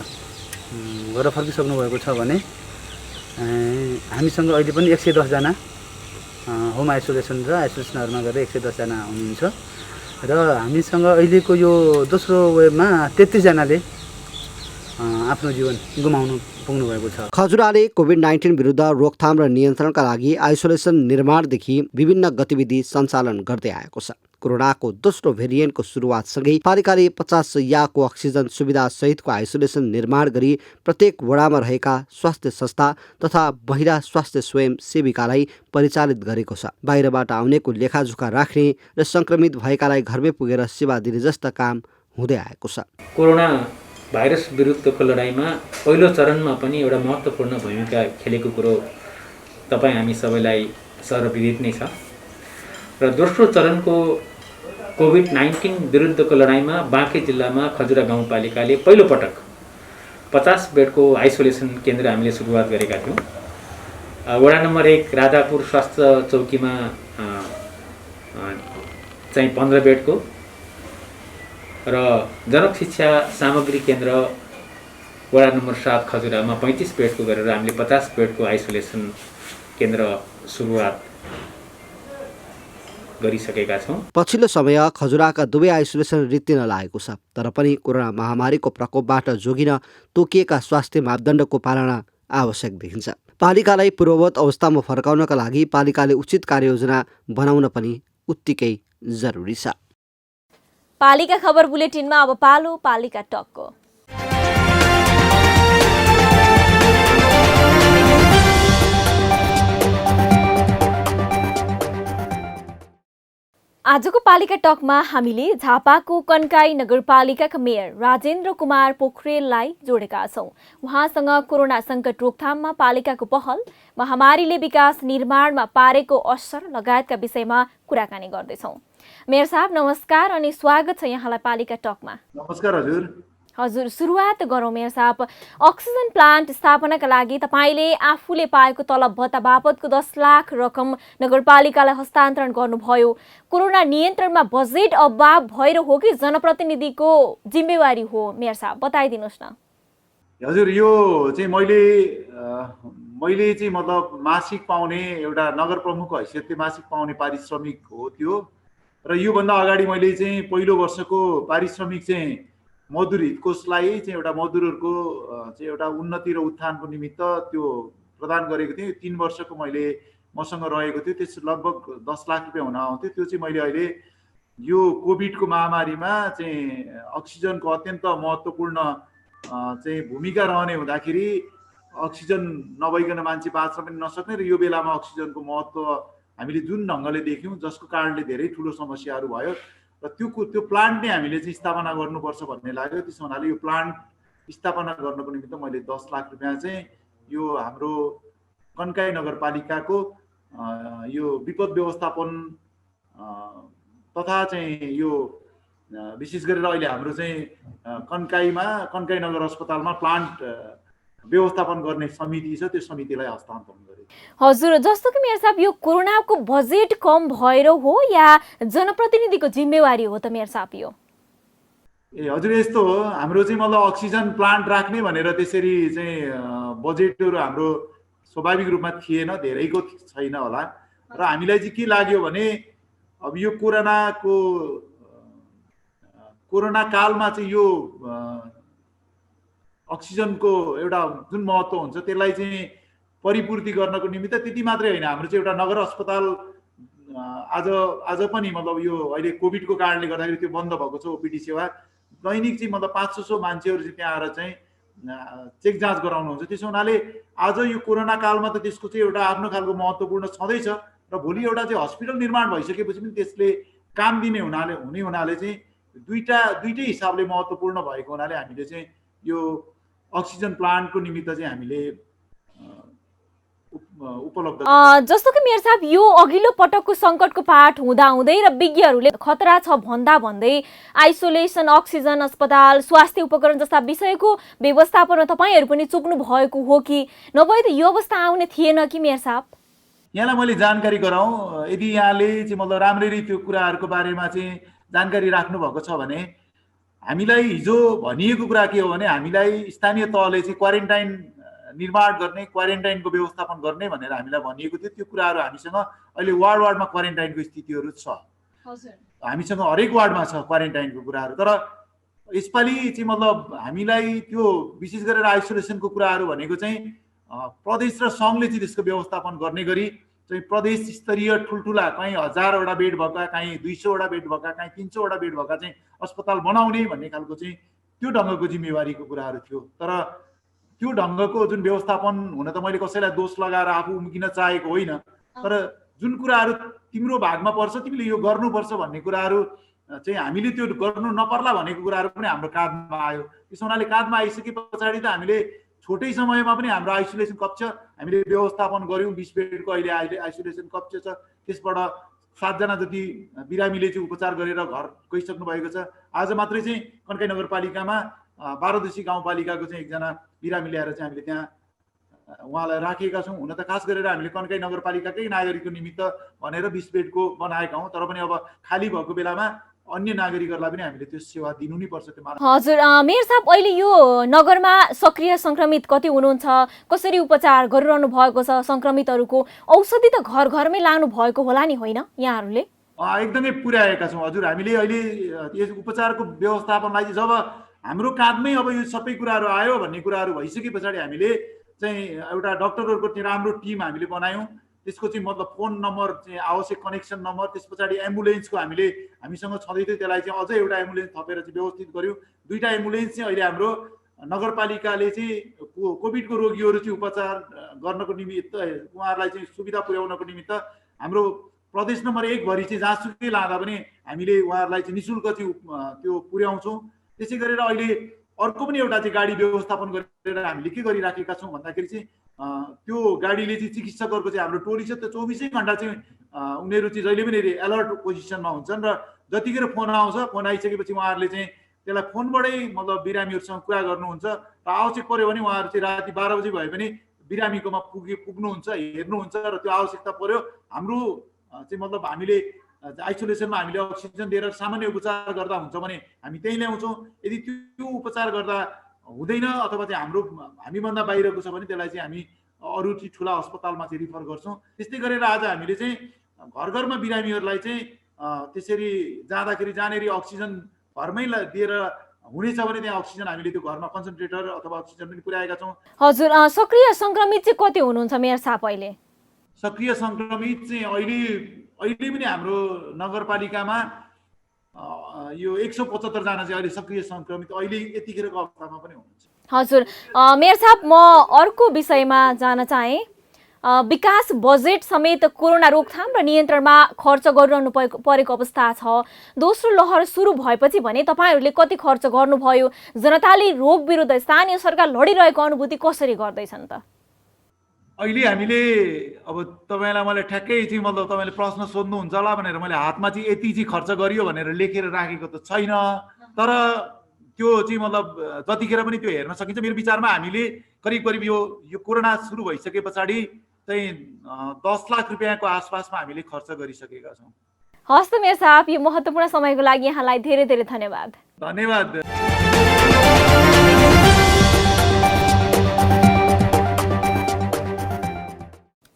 घर फर्किसक्नु भएको छ भने हामीसँग अहिले पनि 110 जना होम आइसोलेसन र आइसोलेसनहरूमा गरेर 110 जना हुनुहुन्छ र हामीसँग अहिलेको यो दोस्रो वेभमा 33 जनाले आफ्नो जीवन गुमाउनु पुग्नु भएको छ। खजुराले कोभिड-19 विरुद्ध रोकथाम र नियन्त्रणका लागि आइसोलेसन निर्माणदेखि विभिन्न गतिविधि सञ्चालन गर्दै आएको छ। कोरोनाको दोस्रो भेरिएन्टको सुरुवातसँगै पालिकाले 50 शय्याको अक्सिजन सुविधा सहितको आइसोलेसन निर्माण गरी प्रत्येक वडामा रहेका स्वास्थ्य संस्था तथा महिला स्वास्थ्य स्वयं सेविकालाई परिचालित गरेको छ। बाहिरबाट आउनेको लेखाजोखा राख्ने र संक्रमित भएकालाई घरमै पुगेर सेवा दिने जस्ता काम हुँदै आएको छ। कोरोना भाइरस विरुद्धको लडाइँमा पहिलो चरणमा पनि एउटा महत्त्वपूर्ण भूमिका खेलेको कुरो तपाईँ हामी सबैलाई सर्वविदित नै छ र दोस्रो चरणको कोभिड-19 विरुद्धको लडाइँमा बाँके जिल्लामा खजुरा गाउँपालिकाले पहिलोपटक 50 बेडको आइसोलेसन केन्द्र हामीले सुरुवात गरेका थियौँ। वडा नम्बर 1 राधापुर स्वास्थ्य चौकीमा चाहिँ 15 बेडको र जनक शिक्षा सामग्री केन्द्र वडा नम्बर 7 खजुरामा 35 बेडको गरेर हामीले 50 बेडको आइसोलेसन केन्द्र सुरुवात गरिसकेका छौँ। पछिल्लो समय खजुराका दुवै आइसोलेसन रित्तिन लागेको छ, तर पनि कोरोना महामारीको प्रकोपबाट जोगिन तोकिएका स्वास्थ्य मापदण्डको पालना आवश्यक देखिन्छ। पालिकालाई पूर्ववत अवस्थामा फर्काउनका लागि पालिकाले उचित कार्ययोजना बनाउन पनि उत्तिकै जरुरी छ। पालिका खबर बुलेटिनमा अब पालो पालिका टकको। आजको पालिका टकमा हामीले झापाको कन्काई नगरपालिकाका मेयर राजेन्द्र कुमार पोखरेललाई जोडेका छौं। उहाँसँग कोरोना संकट रोकथाममा पालिकाको पहल, महामारीले विकास निर्माणमा पारेको असर लगायतका विषयमा कुराकानी गर्दैछौं। मेयर साहब नमस्कार अनि स्वागत छ यहाँलाई पालिका टकमा। नमस्कार हजुर। हजुर, सुरुवात गरौँ मेयर साहब। अक्सिजन प्लान्ट स्थापनाका लागि तपाईले आफूले पाएको तलब भत्ता बापतको 10 लाख रकम नगरपालिकालाई हस्तान्तरण गर्नुभयो। कोरोना नियन्त्रणमा बजेट अभाव भएर हो कि जनप्रतिनिधिको जिम्मेवारी हो मेयर साहब, बताइदिनुहोस् न। हजुर, यो चाहिँ मैले चाहिँ मतलब मासिक पाउने एउटा नगर प्रमुखको हैसियतले मासिक पाउने पारिश्रमिक हो त्यो, र योभन्दा अगाडि मैले चाहिँ पहिलो वर्षको पारिश्रमिक चाहिँ मजदुर हितकोषलाई चाहिँ एउटा मजदुरहरूको चाहिँ एउटा उन्नति र उत्थानको निमित्त त्यो प्रदान गरेको थिएँ। 3 वर्षको मैले मसँग रहेको थियो, त्यस लगभग 10 लाख रुपियाँ हुन आउँथ्यो। त्यो चाहिँ मैले अहिले यो कोभिडको महामारीमा चाहिँ अक्सिजनको अत्यन्त महत्त्वपूर्ण चाहिँ भूमिका रहने हुँदाखेरि अक्सिजन नभइकन मान्छे बाँच्न पनि नसक्ने, र यो बेलामा अक्सिजनको महत्त्व हामीले जुन ढङ्गले देख्यौँ जसको कारणले धेरै ठुलो समस्याहरू भयो, र त्यो प्लान्ट नै हामीले चाहिँ स्थापना गर्नुपर्छ भन्ने लाग्यो। त्यसो हुनाले यो प्लान्ट स्थापना गर्नको निमित्त मैले 10 लाख रुपियाँ चाहिँ यो हाम्रो कन्काई नगरपालिकाको यो विपद व्यवस्थापन तथा चाहिँ यो विशेष गरेर अहिले हाम्रो चाहिँ कन्काई नगर अस्पतालमा प्लान्ट व्यवस्थापन गर्ने समिति छ, त्यो समितिलाई हस्तान्तरण गरे। हजुर, जस्तो कि मेयर साहब यो कोरोनाको बजेट कम भएर हो या जनप्रतिनिधिको जिम्मेवारी हो त मेयर साहब यो? हजुर, यस्तो हो, हाम्रो चाहिँ मतलब अक्सिजन प्लान्ट राख्ने भनेर त्यसरी चाहिँ बजेटहरू हाम्रो स्वाभाविक रूपमा थिएन, धेरैको छैन होला, र हामीलाई चाहिँ के लाग्यो भने अब यो कोरोना कालमा चाहिँ यो अक्सिजनको एउटा जुन महत्त्व हुन्छ त्यसलाई चाहिँ परिपूर्ति गर्नको निमित्त त्यति मात्रै होइन, हाम्रो चाहिँ एउटा नगर अस्पताल आज पनि मतलब यो अहिले कोभिडको कारणले गर्दाखेरि त्यो बन्द भएको छ। ओपिडी सेवा दैनिक चाहिँ मतलब 500 मान्छेहरू चाहिँ त्यहाँ आएर चाहिँ चेक जाँच गराउनुहुन्छ। त्यसो हुनाले आज यो कोरोना कालमा त त्यसको चाहिँ एउटा आफ्नो खालको महत्त्वपूर्ण छँदैछ, र भोलि एउटा चाहिँ हस्पिटल निर्माण भइसकेपछि पनि त्यसले काम दिने हुनाले चाहिँ दुईटै हिसाबले महत्त्वपूर्ण भएको हुनाले हामीले चाहिँ यो अक्सिजन प्लान्टको निमित्त चाहिँ हामीले उपलब्ध। जस्तो कि मेयर साहब यो अघिल्लो पटकको संकटको पाठ हुँदाहुँदै र विज्ञहरूले खतरा छ भन्दै आइसोलेसन, अक्सिजन अस्पताल, स्वास्थ्य उपकरण जस्ता विषयको व्यवस्थापनमा तपाईहरू पनि चुक्नु भएको हो कि नभए त यो अवस्था आउने थिएन कि मेयर साहब? यहाँलाई मैले जानकारी गराउँ, यदि यहाँले चाहिँ मतलब राम्ररी त्यो कुराहरूको बारेमा चाहिँ जानकारी राख्नु भएको छ भने हामीलाई हिजो भनिएको कुरा के हो भने हामीलाई स्थानीय तहले चाहिँ क्वारेन्टाइन निर्माण गर्ने, क्वारेन्टाइनको व्यवस्थापन गर्ने भनेर हामीलाई भनिएको थियो। त्यो कुराहरू हामीसँग अहिले वार्डमा क्वारेन्टाइनको स्थितिहरू छ। हामीसँग हरेक वार्डमा छ क्वारेन्टाइनको कुराहरू। तर यसपालि चाहिँ मतलब हामीलाई त्यो विशेष गरेर आइसोलेसनको कुराहरू भनेको चाहिँ प्रदेश र सङ्घले चाहिँ त्यसको व्यवस्थापन गर्ने गरी चाहिँ प्रदेश स्तरीय ठुल्ठुला कहीँ 1000वटा बेड भएका, कहीँ 200वटा बेड भएका, कहीँ 300वटा बेड भएका चाहिँ अस्पताल बनाउने भन्ने खालको चाहिँ त्यो ढङ्गको जिम्मेवारीको कुराहरू थियो। तर त्यो ढङ्गको जुन व्यवस्थापन हुन त मैले कसैलाई दोष लगाएर आफू उम्किन चाहेको होइन, तर जुन कुराहरू तिम्रो भागमा पर्छ तिमीले यो गर्नुपर्छ भन्ने कुराहरू चाहिँ हामीले त्यो गर्नु नपर्ला भनेको कुराहरू पनि हाम्रो काँधमा आयो। त्यसो हुनाले काँधमा आइसके पछाडि त हामीले छोटै समयमा पनि हाम्रो आइसोलेसन कक्ष हामीले व्यवस्थापन गऱ्यौँ। 20 बेडको अहिले आइसोलेसन कक्ष छ। त्यसबाट 7 जना जति बिरामीले चाहिँ उपचार गरेर घर गइसक्नु भएको छ। आज मात्रै चाहिँ कन्काई नगरपालिकामा 12 गाउँपालिकाको चाहिँ एकजना बिरामी ल्याएर चाहिँ हामीले त्यहाँ उहाँलाई राखेका छौँ। हुन त खास गरेर हामीले कन्काई नगरपालिकाकै नागरिकको निमित्त भनेर 20 बेडको बनाएका हौँ। तर पनि अब खाली भएको बेलामा अन्य नागरिकहरूलाई पनि हामीले त्यो सेवा दिनु नै पर्छ। त्यो हजुर मेयर साहब, अहिले यो नगरमा सक्रिय संक्रमित कति हुनुहुन्छ, कसरी उपचार गरिरहनु भएको छ? संक्रमितहरूको औषधि त घर घरमै लानु भएको होला नि, होइन यहाँहरूले? एकदमै पुर्याएका छौँ हजुर। हामीले अहिले यस उपचारको व्यवस्थापनलाई जब हाम्रो काँधमै अब यो सबै कुराहरू आयो भन्ने कुराहरू भइसके पछाडि हामीले चाहिँ एउटा डक्टरहरूको राम्रो टिम हामीले बनायौँ। त्यसको चाहिँ मतलब फोन नम्बर चाहिँ आवश्यक कनेक्सन नम्बर, त्यस पछाडि एम्बुलेन्सको हामीसँग छँदै थियो। त्यसलाई चाहिँ अझै एउटा एम्बुलेन्स थपेर चाहिँ व्यवस्थित गऱ्यौँ। 2टा एम्बुलेन्स चाहिँ अहिले हाम्रो नगरपालिकाले चाहिँ कोभिडको रोगीहरू चाहिँ उपचार गर्नको निमित्त उहाँहरूलाई चाहिँ सुविधा पुर्याउनको निमित्त हाम्रो प्रदेश नम्बर 1 भरि चाहिँ जहाँसुकै लाँदा पनि हामीले उहाँहरूलाई चाहिँ निःशुल्क चाहिँ त्यो पुर्याउँछौँ। त्यसै गरेर अहिले अर्को पनि एउटा चाहिँ गाडी व्यवस्थापन गरेर हामीले के गरिराखेका छौँ भन्दाखेरि चाहिँ त्यो गाडीले चाहिँ चिकित्सकहरूको चाहिँ हाम्रो टोली छ। त्यो 24 घण्टा चाहिँ उनीहरू चाहिँ जहिले पनि अलर्ट पोजिसनमा हुन्छन् र जतिखेर फोन आउँछ, फोन आइसकेपछि उहाँहरूले चाहिँ त्यसलाई फोनबाटै मतलब बिरामीहरूसँग कुरा गर्नुहुन्छ र आवश्यक पर्यो भने उहाँहरू चाहिँ राति 12 बजी भए पनि बिरामीकोमा पुग्नुहुन्छ, हेर्नुहुन्छ र त्यो आवश्यकता पर्यो हाम्रो चाहिँ मतलब हामीले आइसोलेसनमा हामीले अक्सिजन दिएर सामान्य उपचार गर्दा हुन्छ भने हामी त्यही ल्याउँछौँ। यदि त्यो उपचार गर्दा हुँदैन अथवा चाहिँ हामीभन्दा बाहिरको छ भने त्यसलाई चाहिँ हामी अरू चाहिँ ठुला अस्पतालमा चाहिँ रिफर गर्छौँ। त्यस्तै गरेर आज हामीले चाहिँ घर घरमा बिरामीहरूलाई चाहिँ त्यसरी जाँदाखेरि जहाँनिर अक्सिजन घरमै दिएर हुनेछ भने त्यहाँ अक्सिजन हामीले त्यो घरमा कन्सन्ट्रेटर अथवा अक्सिजन पनि पुर्याएका छौँ। हजुर सक्रिय संक्रमित चाहिँ कति हुनुहुन्छ मेयर साहब अहिले? सक्रिय संक्रमित चाहिँ अहिले पनि हाम्रो नगरपालिकामा यो 175 जना चाहिँ अहिले सक्रिय संक्रमित अहिले यतिखेरको अवस्थामा पनि हुनुहुन्छ। हजुर मेयर साहब, म अर्को विषयमा जान चाहे। विकास बजेट समेत कोरोना रोकथाम र नियन्त्रणमा खर्च गरिरहनु परेको अवस्था छ। दोस्रो लहर सुरु भएपछि भने तपाईँहरूले कति खर्च गर्नुभयो? जनताले रोग विरुद्ध स्थानीय सरकार लडिरहेको अनुभूति कसरी गर्दैछन् त? अहिले हामीले अब तपाईँलाई मैले ठ्याक्कै चाहिँ मतलब तपाईँले प्रश्न सोध्नुहुन्छ होला भनेर मैले हातमा चाहिँ यति चाहिँ खर्च गरियो भनेर लेखेर राखेको त छैन। तर त्यो चाहिँ मतलब जतिखेर पनि त्यो हेर्न सकिन्छ। मेरो विचारमा हामीले करिब यो कोरोना सुरु भइसके पछाडि चाहिँ 10 लाख रुपियाँको आसपासमा हामीले खर्च गरिसकेका छौँ। हस् त मेयर साहब, यो महत्त्वपूर्ण समयको लागि यहाँलाई धेरै धेरै धन्यवाद। धन्यवाद।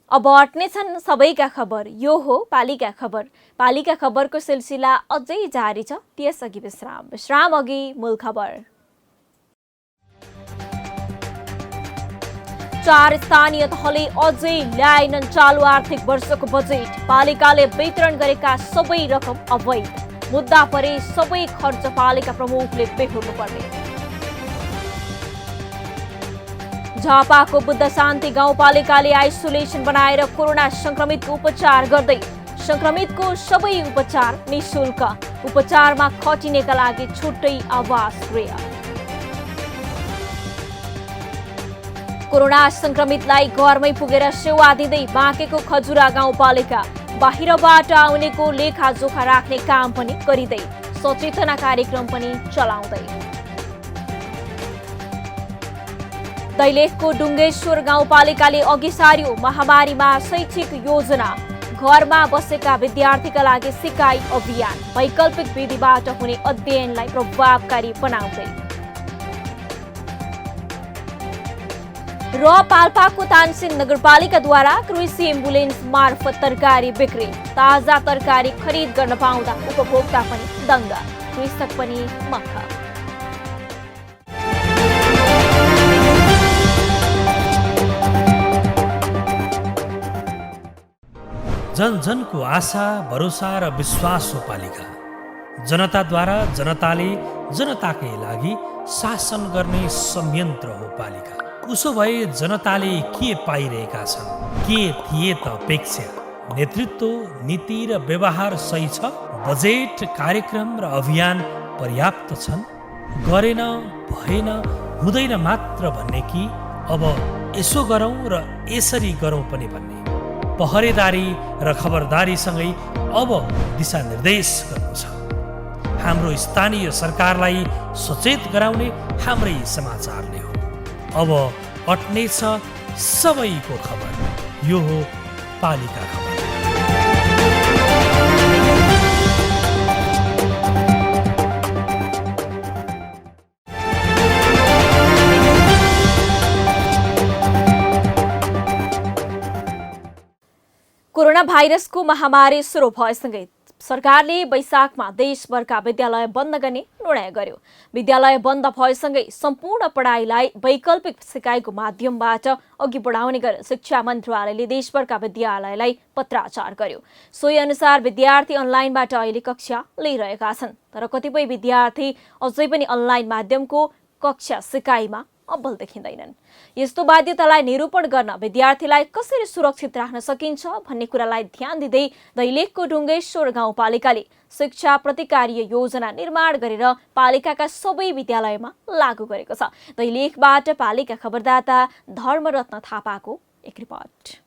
अब अट्नेछन् सबैका खबर। यो हो पालिका खबर। पालिका खबरको सिलसिला अझै जारी छ, त्यसअघि विश्राम अघि मूल खबर। 4 स्थानीय तहले अझै ल्याएनन् चालु आर्थिक वर्षको बजेट। पालिकाले वितरण गरेका सबै रकम अवैध। मुद्दा परे सबै खर्च पालिका प्रमुखले बेहोर्नु पर्ने। झापाको बुद्ध शान्ति गाउँपालिकाले आइसोलेसन बनाएर कोरोना संक्रमितको उपचार गर्दै। संक्रमितको सबै उपचार निःशुल्क। उपचारमा खटिनेका लागि छुट्टै आवास गृह। कोरोना संक्रमितलाई घरमै पुगेर सेवा दिँदै बाँकेको खजुरा गाउँपालिका। बाहिरबाट आउनेको लेखाजोखा राख्ने काम पनि गरिँदै, सचेतना कार्यक्रम पनि चलाउँदै। दैलेखको डुङ्गेश्वर गाउँपालिकाले अघि सार्यो महामारीमा शैक्षिक योजना। घरमा बसेका विद्यार्थीका लागि सिकाइ अभियान। वैकल्पिक विधिबाट हुने अध्ययनलाई प्रभावकारी बनाउँदै। र पाल्पाको तानसेन नगरपालिकाद्वारा कृषि एम्बुलेन्स मार्फत तरकारी बिक्री। ताजा तरकारी खरिद गर्न पाउँदा उपभोक्ता पनि दङ्ग, कृषक पनि मक्ख। जन जनको आशा, भरोसा र विश्वास हो पालिका। जनताद्वारा जनताले जनताकै लागि शासन गर्ने संयन्त्र हो पालिका। उसो भए जनताले के पाइरहेका छन्? के थिए त अपेक्षा? नेतृत्व, नीति र व्यवहार सही छ? बजेट, कार्यक्रम र अभियान पर्याप्त छन्? गरेन, भएन, हुँदैन मात्र भन्ने कि अब यसो गरौँ र यसरी गरौँ पनि भन्ने? पहरेदारी र खबरदारीसँगै अब दिशानिर्देश गर्नु छ। हाम्रो स्थानीय सरकारलाई सचेत गराउने हाम्रै समाचारले हो। अब अट्नेछ सबैको खबर। यो हो पालिका खबर। कोरोना भाइरसको महामारी सुरु भएसँगै सरकारले वैशाखमा देशभरका विद्यालय बन्द गर्ने निर्णय गर्यो। विद्यालय बन्द भएसँगै सम्पूर्ण पढाइलाई वैकल्पिक सिकाइको माध्यमबाट अघि बढाउने गरेर शिक्षा मन्त्रालयले देशभरका विद्यालयलाई पत्राचार गर्यो। सोही अनुसार विद्यार्थी अनलाइनबाट अहिले कक्षा लिइरहेका छन्, तर कतिपय विद्यार्थी अझै पनि अनलाइन माध्यमको कक्षा सिकाइमा अब्बल देखिँदैनन्। यस्तो बाध्यतालाई निरूपण गर्न विद्यार्थीलाई कसरी सुरक्षित राख्न सकिन्छ भन्ने कुरालाई ध्यान दिँदै दैलेखको ढुङ्गेश्वर गाउँपालिकाले शिक्षा प्रतिकार्य योजना निर्माण गरेर पालिकाका सबै विद्यालयमा लागू गरेको छ। दैलेखबाट पालिका खबरदाता धर्मरत्न थापाको एक रिपोर्ट।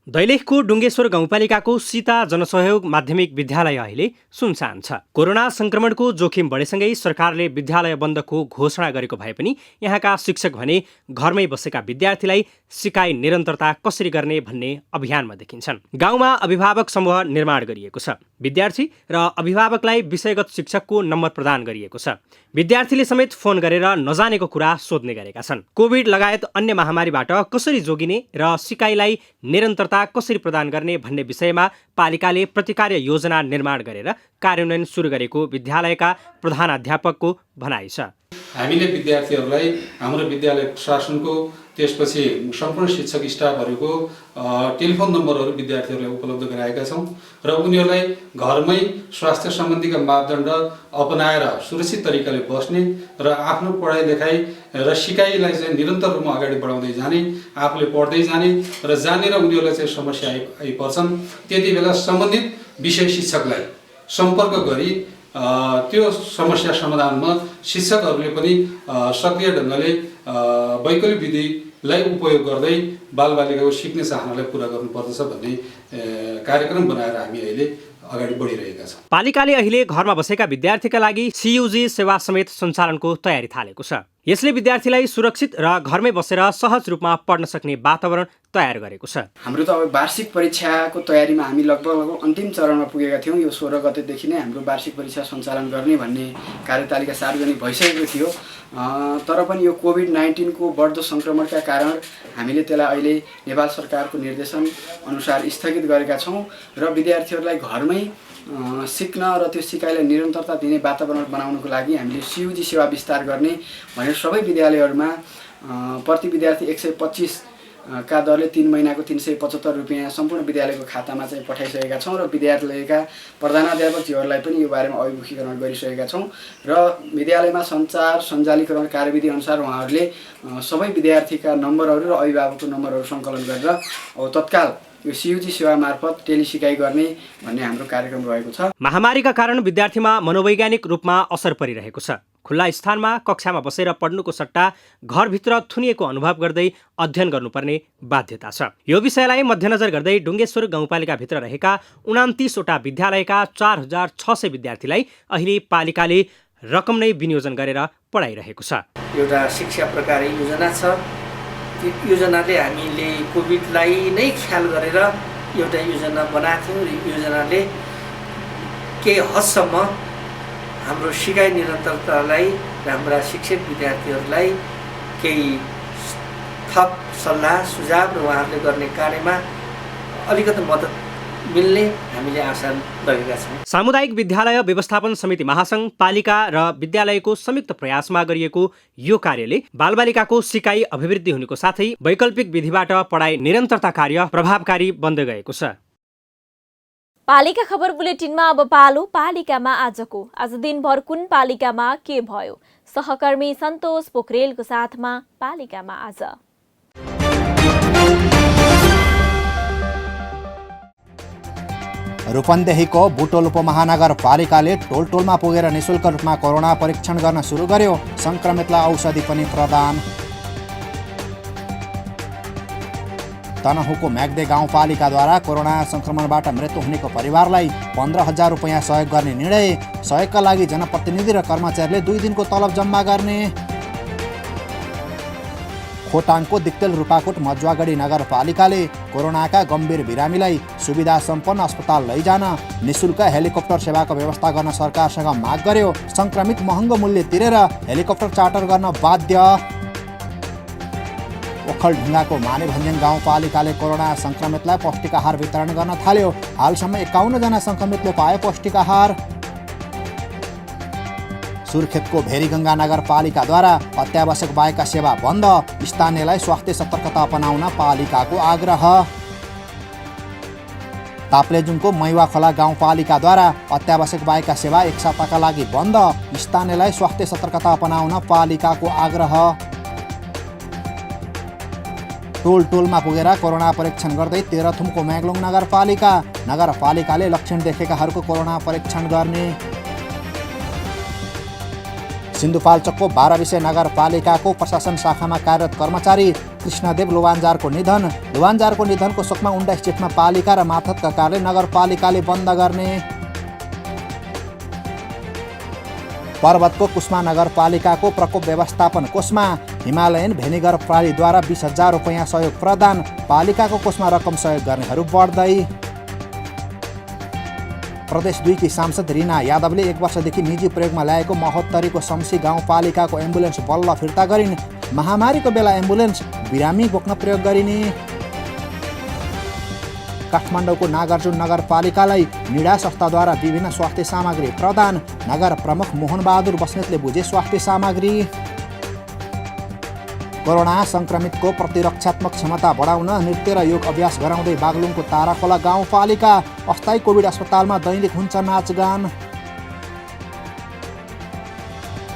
दैलेखको डुङ्गेश्वर गाउँपालिकाको सीता जनसहयोग माध्यमिक विद्यालय अहिले सुनसान छ। कोरोना संक्रमणको जोखिम बढेसँगै सरकारले विद्यालय बन्दको घोषणा गरेको भए पनि यहाँका शिक्षक भने घरमै बसेका विद्यार्थीलाई सिकाइ निरन्तरता कसरी गर्ने भन्ने अभियानमा देखिन्छन्। गाउँमा अभिभावक समूह निर्माण गरिएको छ। विद्यार्थी र अभिभावकलाई विषयगत शिक्षकको नम्बर प्रदान गरिएको छ। विद्यार्थीले समेत फोन गरेर नजानेको कुरा सोध्ने गरेका छन्। कोभिड लगायत अन्य महामारीबाट कसरी जोगिने र सिकाइलाई निरन्तरता कसरी प्रदान गर्ने भन्ने विषयमा पालिकाले प्रतिकार्य योजना निर्माण गरेर कार्यान्वयन सुरु गरेको विद्यालयका प्रधानाध्यापकको भनाइ छ। हामीले विद्यार्थीहरूलाई हाम्रो विद्यालय प्रशासनको त्यसपछि सम्पूर्ण शिक्षक स्टाफहरूको टेलिफोन नम्बरहरू विद्यार्थीहरूलाई उपलब्ध गराएका छौँ र उनीहरूलाई घरमै स्वास्थ्य सम्बन्धीका मापदण्ड अपनाएर सुरक्षित तरिकाले बस्ने र आफ्नो पढाइ लेखाइ र सिकाइलाई चाहिँ निरन्तर रूपमा अगाडि बढाउँदै जाने, आफूले पढ्दै जाने र जानेर उनीहरूलाई चाहिँ समस्या आइपर्छन् त्यति बेला सम्बन्धित विषय शिक्षकलाई सम्पर्क गरी त्यो समस्या समाधानमा शिक्षकहरूले पनि सक्रिय ढङ्गले वैकल्पिक विधिलाई उपयोग गर्दै बालबालिकाको सिक्ने चाहनालाई पुरा गर्नुपर्दछ भन्ने कार्यक्रम बनाएर हामी अहिले अगाडि बढिरहेका छौँ। पालिकाले अहिले घरमा बसेका विद्यार्थीका लागि CUG सेवा समेत सञ्चालनको तयारी थालेको छ। यसले विद्यार्थीलाई सुरक्षित र घरमै बसेर सहज रूपमा पढ्न सक्ने वातावरण तयार गरेको छ। हाम्रो त अब वार्षिक परीक्षाको तयारीमा हामी लगभग अन्तिम चरणमा पुगेका थियौँ। यो 16 गतेदेखि नै हाम्रो वार्षिक परीक्षा सञ्चालन गर्ने भन्ने कार्यतालिका सार्वजनिक भइसकेको थियो। तर पनि यो कोभिड-19 को बढ्दो सङ्क्रमणका कारण हामीले त्यसलाई अहिले नेपाल सरकारको निर्देशन अनुसार स्थगित गरेका छौँ र विद्यार्थीहरूलाई घरमै सिक्न र त्यो सिकाइलाई निरन्तरता दिने वातावरण बनाउनको लागि हामीले CUG सेवा विस्तार गर्ने भनेर सबै विद्यालयहरूमा प्रति विद्यार्थी 125 का दरले 3 महिनाको 375 रुपियाँ सम्पूर्ण विद्यालयको खातामा चाहिँ पठाइसकेका छौँ र विद्यालयका प्रधानाध्यापकजीहरूलाई पनि यो बारेमा अभिमुखीकरण गरिसकेका छौँ र विद्यालयमा सञ्चालीकरण कार्यविधि अनुसार उहाँहरूले सबै विद्यार्थीका नम्बरहरू र अभिभावकको नम्बरहरू सङ्कलन गरेर अब तत्काल यो CUG सेवा मार्फत टेलिसिकाइ गर्ने भन्ने हाम्रो कार्यक्रम रहेको छ। महामारीका कारण विद्यार्थीमा मनोवैज्ञानिक रूपमा असर परिरहेको छ। खुल्ला स्थानमा कक्षामा बसेर पढ्नुको सट्टा घरभित्र थुनिएको अनुभव गर्दै अध्ययन गर्नुपर्ने बाध्यता छ। यो विषयलाई मध्यनजर गर्दै डुङ्गेश्वर गाउँपालिकाभित्र रहेका 29 वटा विद्यालयका 4600 विद्यार्थीलाई अहिले पालिकाले रकम नै विनियोजन गरेर पढाइरहेको छ। एउटा शिक्षा प्रकार योजना छ। त्यो योजनाले हामीले कोभिडलाई नै ख्याल गरेर एउटा योजना बनाएको थियौँ र योजनाले केही हदसम्म हाम्रो सिकाइ निरन्तरतालाई र हाम्रा शिक्षक विद्यार्थीहरूलाई केही थप सल्लाह सुझाव र उहाँहरूले गर्ने कार्यमा अलिकति मद्दत मिल्ने हामीले आशा गरेका छौँ। सामुदायिक विद्यालय व्यवस्थापन समिति महासंघ, पालिका र विद्यालयको संयुक्त प्रयासमा गरिएको यो कार्यले बालबालिकाको सिकाइ अभिवृद्धि हुनुको साथै वैकल्पिक विधिबाट पढाइ निरन्तरता कार्य प्रभावकारी बन्दै गएको छ। पालिका खबर बुलेटिनमा अब पालो पालिकामा आजको। आज दिनभर कुन पालिकामा के भयो? सहकर्मी सन्तोष पोखरेलको साथमा पालिकामा आज। रूपन्देहीको बुटोल उपमहानगरपालिकाले टोल टोलमा पुगेर निशुल्क रूपमा कोरोना परीक्षण गर्न सुरु गर्यो। संक्रमितलाई औषधि पनि प्रदान। तनहुँको म्याग्दे गाउँपालिकाद्वारा कोरोना संक्रमणबाट मृत्यु हुनेको परिवारलाई 15,000 रुपियाँ सहयोग गर्ने निर्णय। सहयोगका लागि जनप्रतिनिधि र कर्मचारीले 2 दिनको तलब जम्मा गर्ने। खोटाङको दिक्तेल रूपाकोट मजुवागढी नगरपालिकाले कोरोनाका गम्भीर बिरामीलाई सुविधा सम्पन्न अस्पताल लैजान निशुल्क हेलिकप्टर सेवाको व्यवस्था गर्न सरकारसँग माग गर्यो। संक्रमित महँगो मूल्य तिरेर हेलिकप्टर चार्टर गर्न बाध्य। ओखलढुङ्गाको मानेभन्ज्याङ गाउँपालिकाले कोरोना संक्रमितलाई पौष्टिक आहार वितरण गर्न थाल्यो। हालसम्म 51 जना संक्रमितले पाए पौष्टिक आहार। सुर्खेतको भेरीगङ्गा नगरपालिकाद्वारा अत्यावश्यक बाहेकका सेवा बन्द। स्थानीयलाई स्वास्थ्य सतर्कता अपनाउन पालिकाको आग्रह। ताप्लेजुङको मैवाखोला गाउँपालिकाद्वारा अत्यावश्यक बाहेकका सेवा 1 सप्ताहका लागि बन्द। स्थानीयलाई स्वास्थ्य सतर्कता अपनाउन पालिकाको आग्रह। टोल टोलमा पुगेर कोरोना परीक्षण गर्दै तेह्रथुमको म्याग्लुङ नगरपालिकाले लक्षण देखेकाहरूको कोरोना परीक्षण गर्ने। सिन्धुपाल्चोकको 12 विषय नगरपालिकाको प्रशासन शाखामा कार्यरत कर्मचारी कृष्णदेव लुवान्जारको निधनको शोकमा 19 चिठमा पालिका र मातहतका कार्यालय नगरपालिकाले बन्द गर्ने। पर्वतको कुस्मा नगरपालिकाको प्रकोप व्यवस्थापन कोषमा हिमालयन भेनिगर प्रणालीद्वारा 20,000 रुपियाँ सहयोग प्रदान। पालिकाको कोषमा रकम सहयोग गर्नेहरू बढ्दै। प्रदेश 2 की सांसद रिना यादवले 1 वर्षदेखि निजी प्रयोगमा ल्याएको महोत्तरीको शमसी गाउँपालिकाको एम्बुलेन्स बल्ल फिर्ता गरिन्। महामारीको बेला एम्बुलेन्स बिरामी बोक्न प्रयोग गरिने। काठमाडौँको नागार्जुन नगरपालिकालाई निडा संस्थाद्वारा विभिन्न स्वास्थ्य सामग्री प्रदान। नगर प्रमुख मोहनबहादुर बस्नेतले बुझे स्वास्थ्य सामग्री। कोरोना संक्रमितको प्रतिरक्षात्मक क्षमता बढाउन नृत्य र योग अभ्यास गराउँदै बागलुङको ताराखोला गाउँपालिका अस्थायी कोभिड अस्पतालमा दैनिक हुन्छ नाचगान।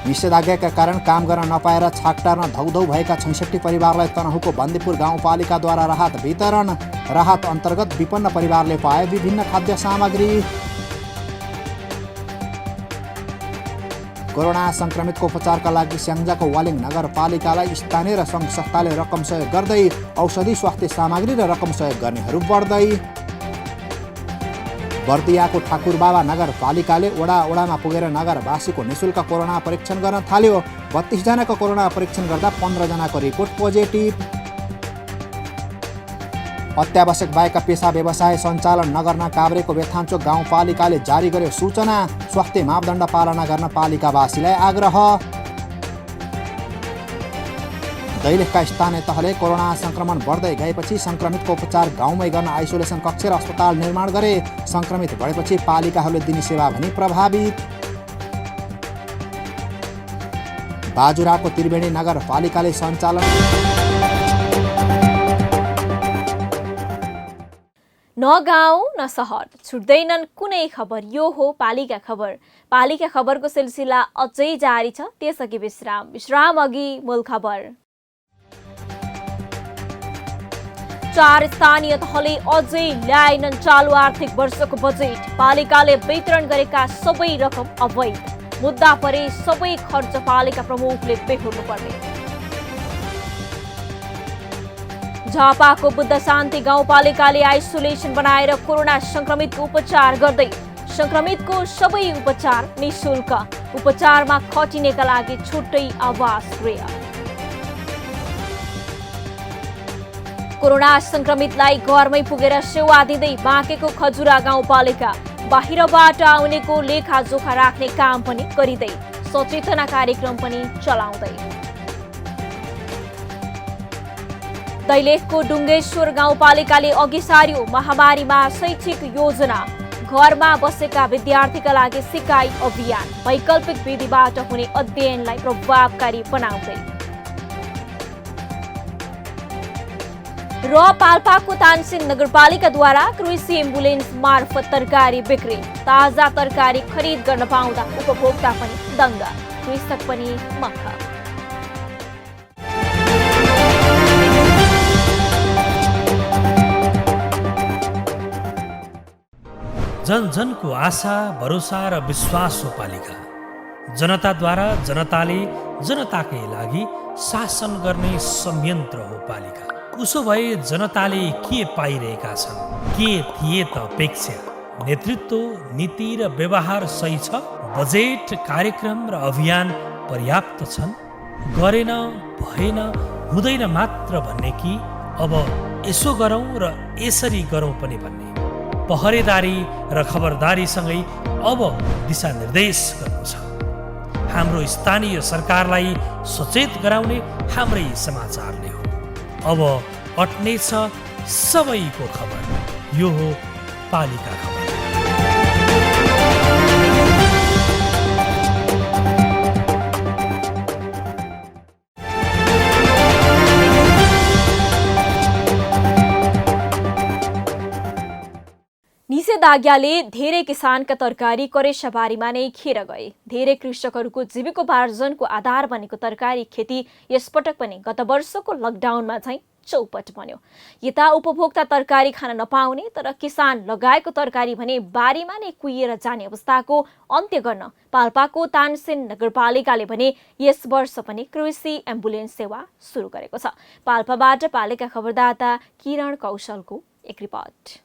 निषेधाज्ञाका कारण काम गर्न नपाएर छाक टार्न धौधौ भएका 66 परिवारलाई तनहुँको बन्दीपुर गाउँपालिकाद्वारा राहत वितरण। राहत अन्तर्गत विपन्न परिवारले पाए विभिन्न खाद्य सामग्री। कोरोना संक्रमितको उपचारका लागि स्याङ्जाको वालिङ नगरपालिकालाई स्थानीय र सङ्घ संस्थाले रकम सहयोग गर्दै औषधि स्वास्थ्य सामग्री र रकम सहयोग गर्नेहरू बढ्दै। बर्दियाको ठाकुरबाबा नगरपालिकाले वडामा पुगेर नगरवासीको निशुल्क कोरोना परीक्षण गर्न थाल्यो। 32 जनाको कोरोना परीक्षण गर्दा 15 जनाको रिपोर्ट पोजिटिभ। अत्यावश्यक बाहेकका पेसा व्यवसाय सञ्चालन नगर्न काभ्रेको बेथान्चोक गाउँपालिकाले जारी गर्यो सूचना। स्वास्थ्य मापदण्ड पालना गर्न पालिकावासीलाई आग्रह। दैलेखका स्थानीय तहले कोरोना संक्रमण बढ्दै गएपछि संक्रमितको उपचार गाउँमै गर्न आइसोलेसन कक्ष र अस्पताल निर्माण गरे। संक्रमित बढेपछि पालिकाहरूले दिने सेवा भने प्रभावित। बाजुराको त्रिवेणी नगरपालिकाले सञ्चालन न गाउँ न सहर छुट्दैनन् कुनै खबर। यो हो पालिका खबर। पालिका खबरको सिलसिला अझै जारी छ, त्यसअघि विश्राम अघि मूल खबर। 4 स्थानीय तहले अझै ल्याएनन् चालु आर्थिक वर्षको बजेट। पालिकाले वितरण गरेका सबै रकम अवैध। मुद्दा परे सबै खर्च पालिका प्रमुखले बेहोर्नुपर्ने। झापाको बुद्ध शान्ति गाउँपालिकाले आइसोलेसन बनाएर कोरोना संक्रमितको उपचार गर्दै। संक्रमितको सबै उपचार निशुल्क। उपचारमा खटिनेका लागि छुट्टै आवास गृह। कोरोना संक्रमितलाई घरमै पुगेर सेवा दिँदै बाँकेको खजुरा गाउँपालिका। बाहिरबाट आउनेको लेखाजोखा राख्ने काम पनि गरिँदै। सचेतना कार्यक्रम पनि चलाउँदै। दैलेखको डुङ्गेश्वर गाउँपालिकाले अघि सार्यो महामारीमा शैक्षिक योजना। घरमा बसेका विद्यार्थीका लागि सिकाइ अभियान, वैकल्पिक विधिबाट हुने अध्ययनलाई प्रभावकारी बनाउँदै। र पाल्पाको तानसेन नगरपालिकाद्वारा कृषि एम्बुलेन्स मार्फत तरकारी बिक्री। ताजा तरकारी खरिद गर्न पाउँदा उपभोक्ता पनि दङ्ग, कृषक पनि मख। जन जनको आशा, भरोसा र विश्वास हो पालिका। जनताद्वारा जनताले जनताकै लागि शासन गर्ने संयन्त्र हो पालिका। उसो भए जनताले के पाइरहेका छन्? के थिए त अपेक्षा? नेतृत्व, नीति र व्यवहार सही छ? बजेट, कार्यक्रम र अभियान पर्याप्त छन्? गरेन, भएन, हुँदैन मात्र भन्ने कि अब यसो गरौँ र यसरी गरौँ पनि भन्ने? पहरेदारी र खबरदारीसँगै अब दिशानिर्देश गर्नु छ। हाम्रो स्थानीय सरकारलाई सचेत गराउने हाम्रै समाचारले हो। अब अट्ने छ सबैको खबर। यो हो पालिका खबर। निषेधाज्ञाले धेरै किसानका तरकारी करेसाबारीमा नै खेर गए। धेरै कृषकहरूको जीविकोपार्जनको आधार बनेको तरकारी खेती यसपटक पनि गत वर्षको लकडाउनमा चाहिँ चौपट बन्यो। यता उपभोक्ता तरकारी खान नपाउने, तर किसान लगाएको तरकारी भने बारीमा नै कुहिएर जाने अवस्थाको अन्त्य गर्न पाल्पाको तानसेन नगरपालिकाले भने यस वर्ष पनि कृषि एम्बुलेन्स सेवा सुरु गरेको छ। पाल्पाबाट पालिका खबरदाता किरण कौशलको एक रिपोर्ट।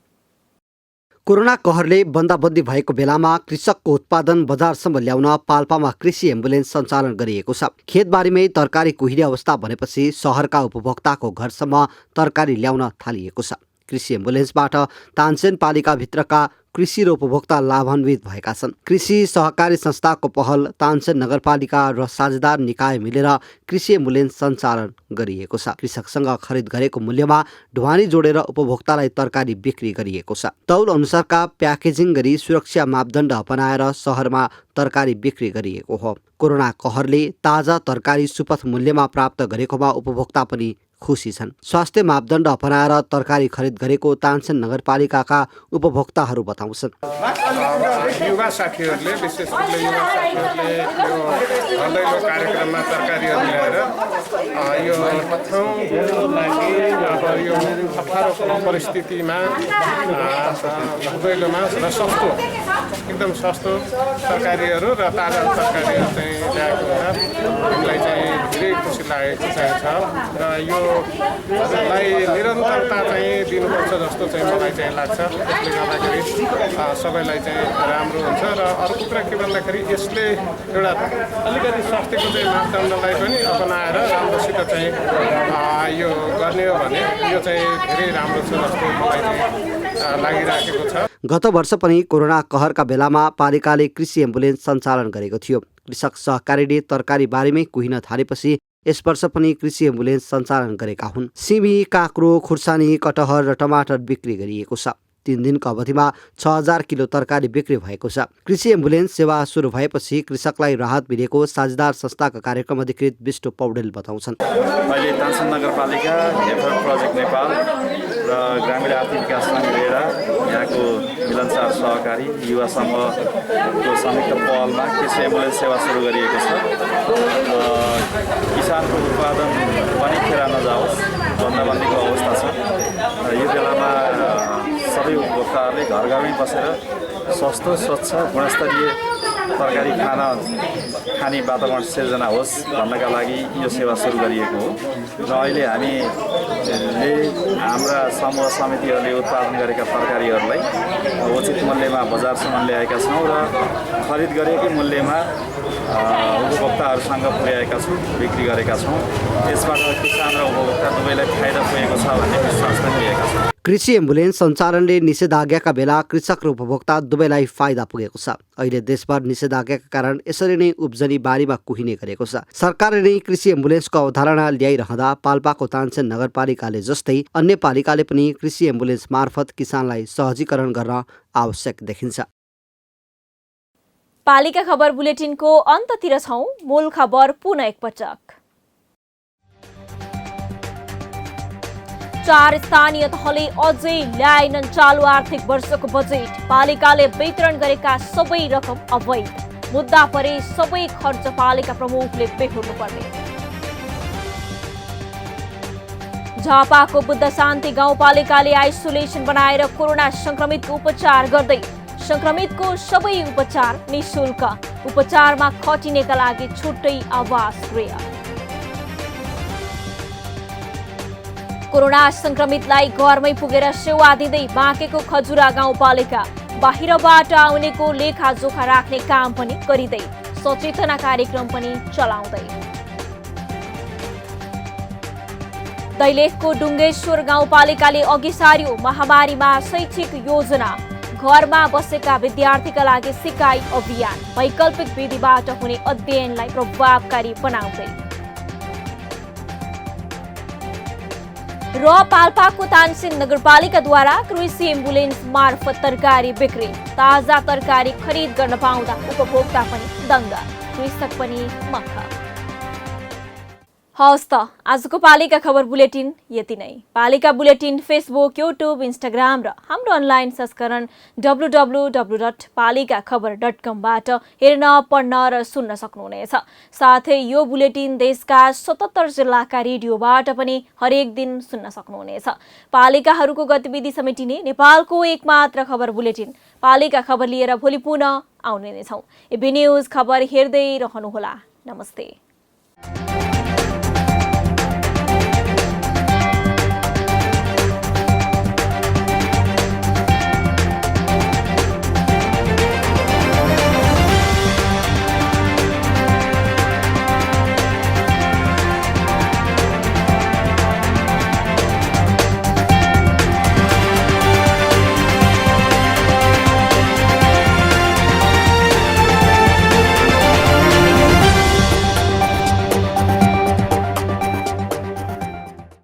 कोरोना कहरले बन्दाबन्दी भएको बेलामा कृषकको उत्पादन बजारसम्म ल्याउन पाल्पामा कृषि एम्बुलेन्स सञ्चालन गरिएको छ। खेतबारीमै तरकारी कुहिने अवस्था भनेपछि सहरका उपभोक्ताको घरसम्म तरकारी ल्याउन थालिएको छ। कृषि एम्बुलेन्सबाट तानसेन पालिकाभित्रका कृषि र उपभोक्ता लाभान्वित भएका छन्। कृषि सहकारी संस्थाको पहल तानसेन नगरपालिका र साझेदार निकाय मिलेर कृषि एम्बुलेन्स सञ्चालन गरिएको छ। कृषकसँग खरिद गरेको मूल्यमा ढुवानी जोडेर उपभोक्तालाई तरकारी बिक्री गरिएको छ। तौल अनुसारका प्याकेजिङ गरी सुरक्षा मापदण्ड अपनाएर सहरमा तरकारी बिक्री गरिएको हो। कोरोना कहरले ताजा तरकारी सुपथ मूल्यमा प्राप्त गरेकोमा उपभोक्ता पनि खुसी छन्। स्वास्थ्य मापदण्ड अपनाएर तरकारी खरिद गरेको तानसेन नगरपालिकाका उपभोक्ताहरू बताउँछन्। युवा साथीहरूले, विशेष रूपले युवा साथीहरूले यो हदैलो कार्यक्रममा तरकारीहरू ल्याएर यो लागि अब यो अप्ठ्यारोको परिस्थितिमा हदैलोमा र सस्तो, एकदम सस्तो तरकारीहरू र ताजा तरकारीहरू चाहिँ ल्याएको हुँदा हामीलाई चाहिँ धेरै खुसी लागेको चाहिँ छ र यो लाई निरन्तरता चाहिँ दिनुपर्छ जस्तो चाहिँ मलाई चाहिँ लाग्छ। त्यसले गर्दाखेरि सबैलाई चाहिँ राम्रो हुन्छ र अर्को कुरा के भन्दाखेरि यसले एउटा अलिकति स्वास्थ्यको चाहिँ मापदण्डलाई पनि अपनाएर राम्रोसित चाहिँ यो गर्ने हो भने यो चाहिँ धेरै राम्रो छ जस्तो मलाई चाहिँ लागिराखेको छ। गत वर्ष पनि कोरोना कहरका बेलामा पालिकाले कृषि एम्बुलेन्स सञ्चालन गरेको थियो। कृषक सहकारीले तरकारी बारीमै कुहिन थालेपछि यस वर्ष पनि कृषि एम्बुलेन्स सञ्चालन गरेका हुन्। सिमी, काँक्रो, खुर्सानी, कटहर र टमाटर बिक्री गरिएको छ। 3 दिनको अवधिमा 6000 किलो तरकारी बिक्री भएको छ। कृषि एम्बुलेन्स सेवा सुरु भएपछि कृषकलाई राहत मिलेको साझेदार संस्थाका कार्यक्रम अधिकृत विष्णु पौडेल बताउँछन्। अहिले तानसेन नगरपालिका, एफर प्रोजेक्ट नेपाल र ग्रामीण आर्थिक विकास सङ्घ लिएर यहाँको मिलनसार सहकारी युवा समूहको संयुक्त पहलमा कृषि एम्बुलेन्स सेवा सुरु गरिएको छ। किसानको उत्पादन पनि खेर नजाओस्, बन्दाबन्दीको अवस्था छ। यो बेलामा सबै उपभोक्ताहरूले घर घरमै बसेर सस्तो, स्वच्छ, गुणस्तरीय तरकारी खाने वातावरण सिर्जना होस् भन्नका लागि यो सेवा सुरु गरिएको हो। र अहिले हामीले हाम्रा समूह समितिहरूले उत्पादन गरेका तरकारीहरूलाई उचित मूल्यमा बजारसम्म ल्याएका छौँ र खरिद गरेकै मूल्यमा उपभोक्ताहरूसँग पुर्याएका छौँ, बिक्री गरेका छौँ। यसबाट किसान र उपभोक्ता दुवैलाई फाइदा पुगेको छ भन्ने विश्वास पनि लिएका छौँ। कृषि एम्बुलेन्स सञ्चालनले निषेधाज्ञाका बेला कृषक र उपभोक्ता दुवैलाई फाइदा पुगेको छ। अहिले देशभर निषेधाज्ञाका कारण यसरी नै उब्जनी बारीमा कुहिने गरेको छ। सरकारले नै कृषि एम्बुलेन्सको अवधारणा ल्याइरहँदा पाल्पाको तानसेन नगरपालिकाले जस्तै अन्य पालिकाले पनि कृषि एम्बुलेन्स मार्फत किसानलाई सहजीकरण गर्न आवश्यक देखिन्छ। पालिका खबर बुलेटिनको अन्ततिर छौं। मूल खबर पुनः एकपटक। 4 स्थानीय तहले अझै ल्याएनन् चालु आर्थिक वर्षको बजेट। पालिकाले वितरण गरेका सबै रकम अवैध। मुद्दा परे सबै खर्च पालिका प्रमुखले बेहोर्नुपर्ने। झापाको बुद्ध शान्ति गाउँपालिकाले आइसोलेसन बनाएर कोरोना संक्रमितको उपचार गर्दै। संक्रमितको सबै उपचार निःशुल्क। उपचारमा खटिनेका लागि छुट्टै आवास गृह। कोरोना संक्रमितलाई घरमै पुगेर सेवा दिँदै बाँकेको खजुरा गाउँपालिका। बाहिरबाट आउनेको लेखाजोखा राख्ने काम पनि गरिँदै। सचेतना कार्यक्रम पनि चलाउँदै। दैलेखको डुङ्गेश्वर गाउँपालिकाले अघि सार्यो महामारीमा शैक्षिक योजना। घरमा बसेका विद्यार्थीका लागि सिकाइ अभियान। वैकल्पिक विधिबाट हुने अध्ययनलाई प्रभावकारी बनाउँदै। र पाल्पाको तानसेन नगरपालिकाद्वारा कृषि एम्बुलेन्स मार्फत तरकारी बिक्री। ताजा तरकारी खरिद गर्न पाउँदा उपभोक्ता पनि दङ्ग, कृषक पनि मक्ख। हवस् त आजको पालिका खबर बुलेटिन यति नै। पालिका बुलेटिन फेसबुक, युट्युब, इन्स्टाग्राम र हाम्रो अनलाइन संस्करण www.palikaKhabar.com बाट हेर्न, पढ्न र सुन्न सक्नुहुनेछ। साथै यो बुलेटिन देशका 77 जिल्लाका रेडियोबाट पनि हरेक दिन सुन्न सक्नुहुनेछ। पालिकाहरूको गतिविधि समेटिने नेपालको एकमात्र खबर बुलेटिन पालिका खबर लिएर भोलि पुनः आउने नै छौं। एबी न्यूज खबर हेर्दै रहनुहोला। नमस्ते।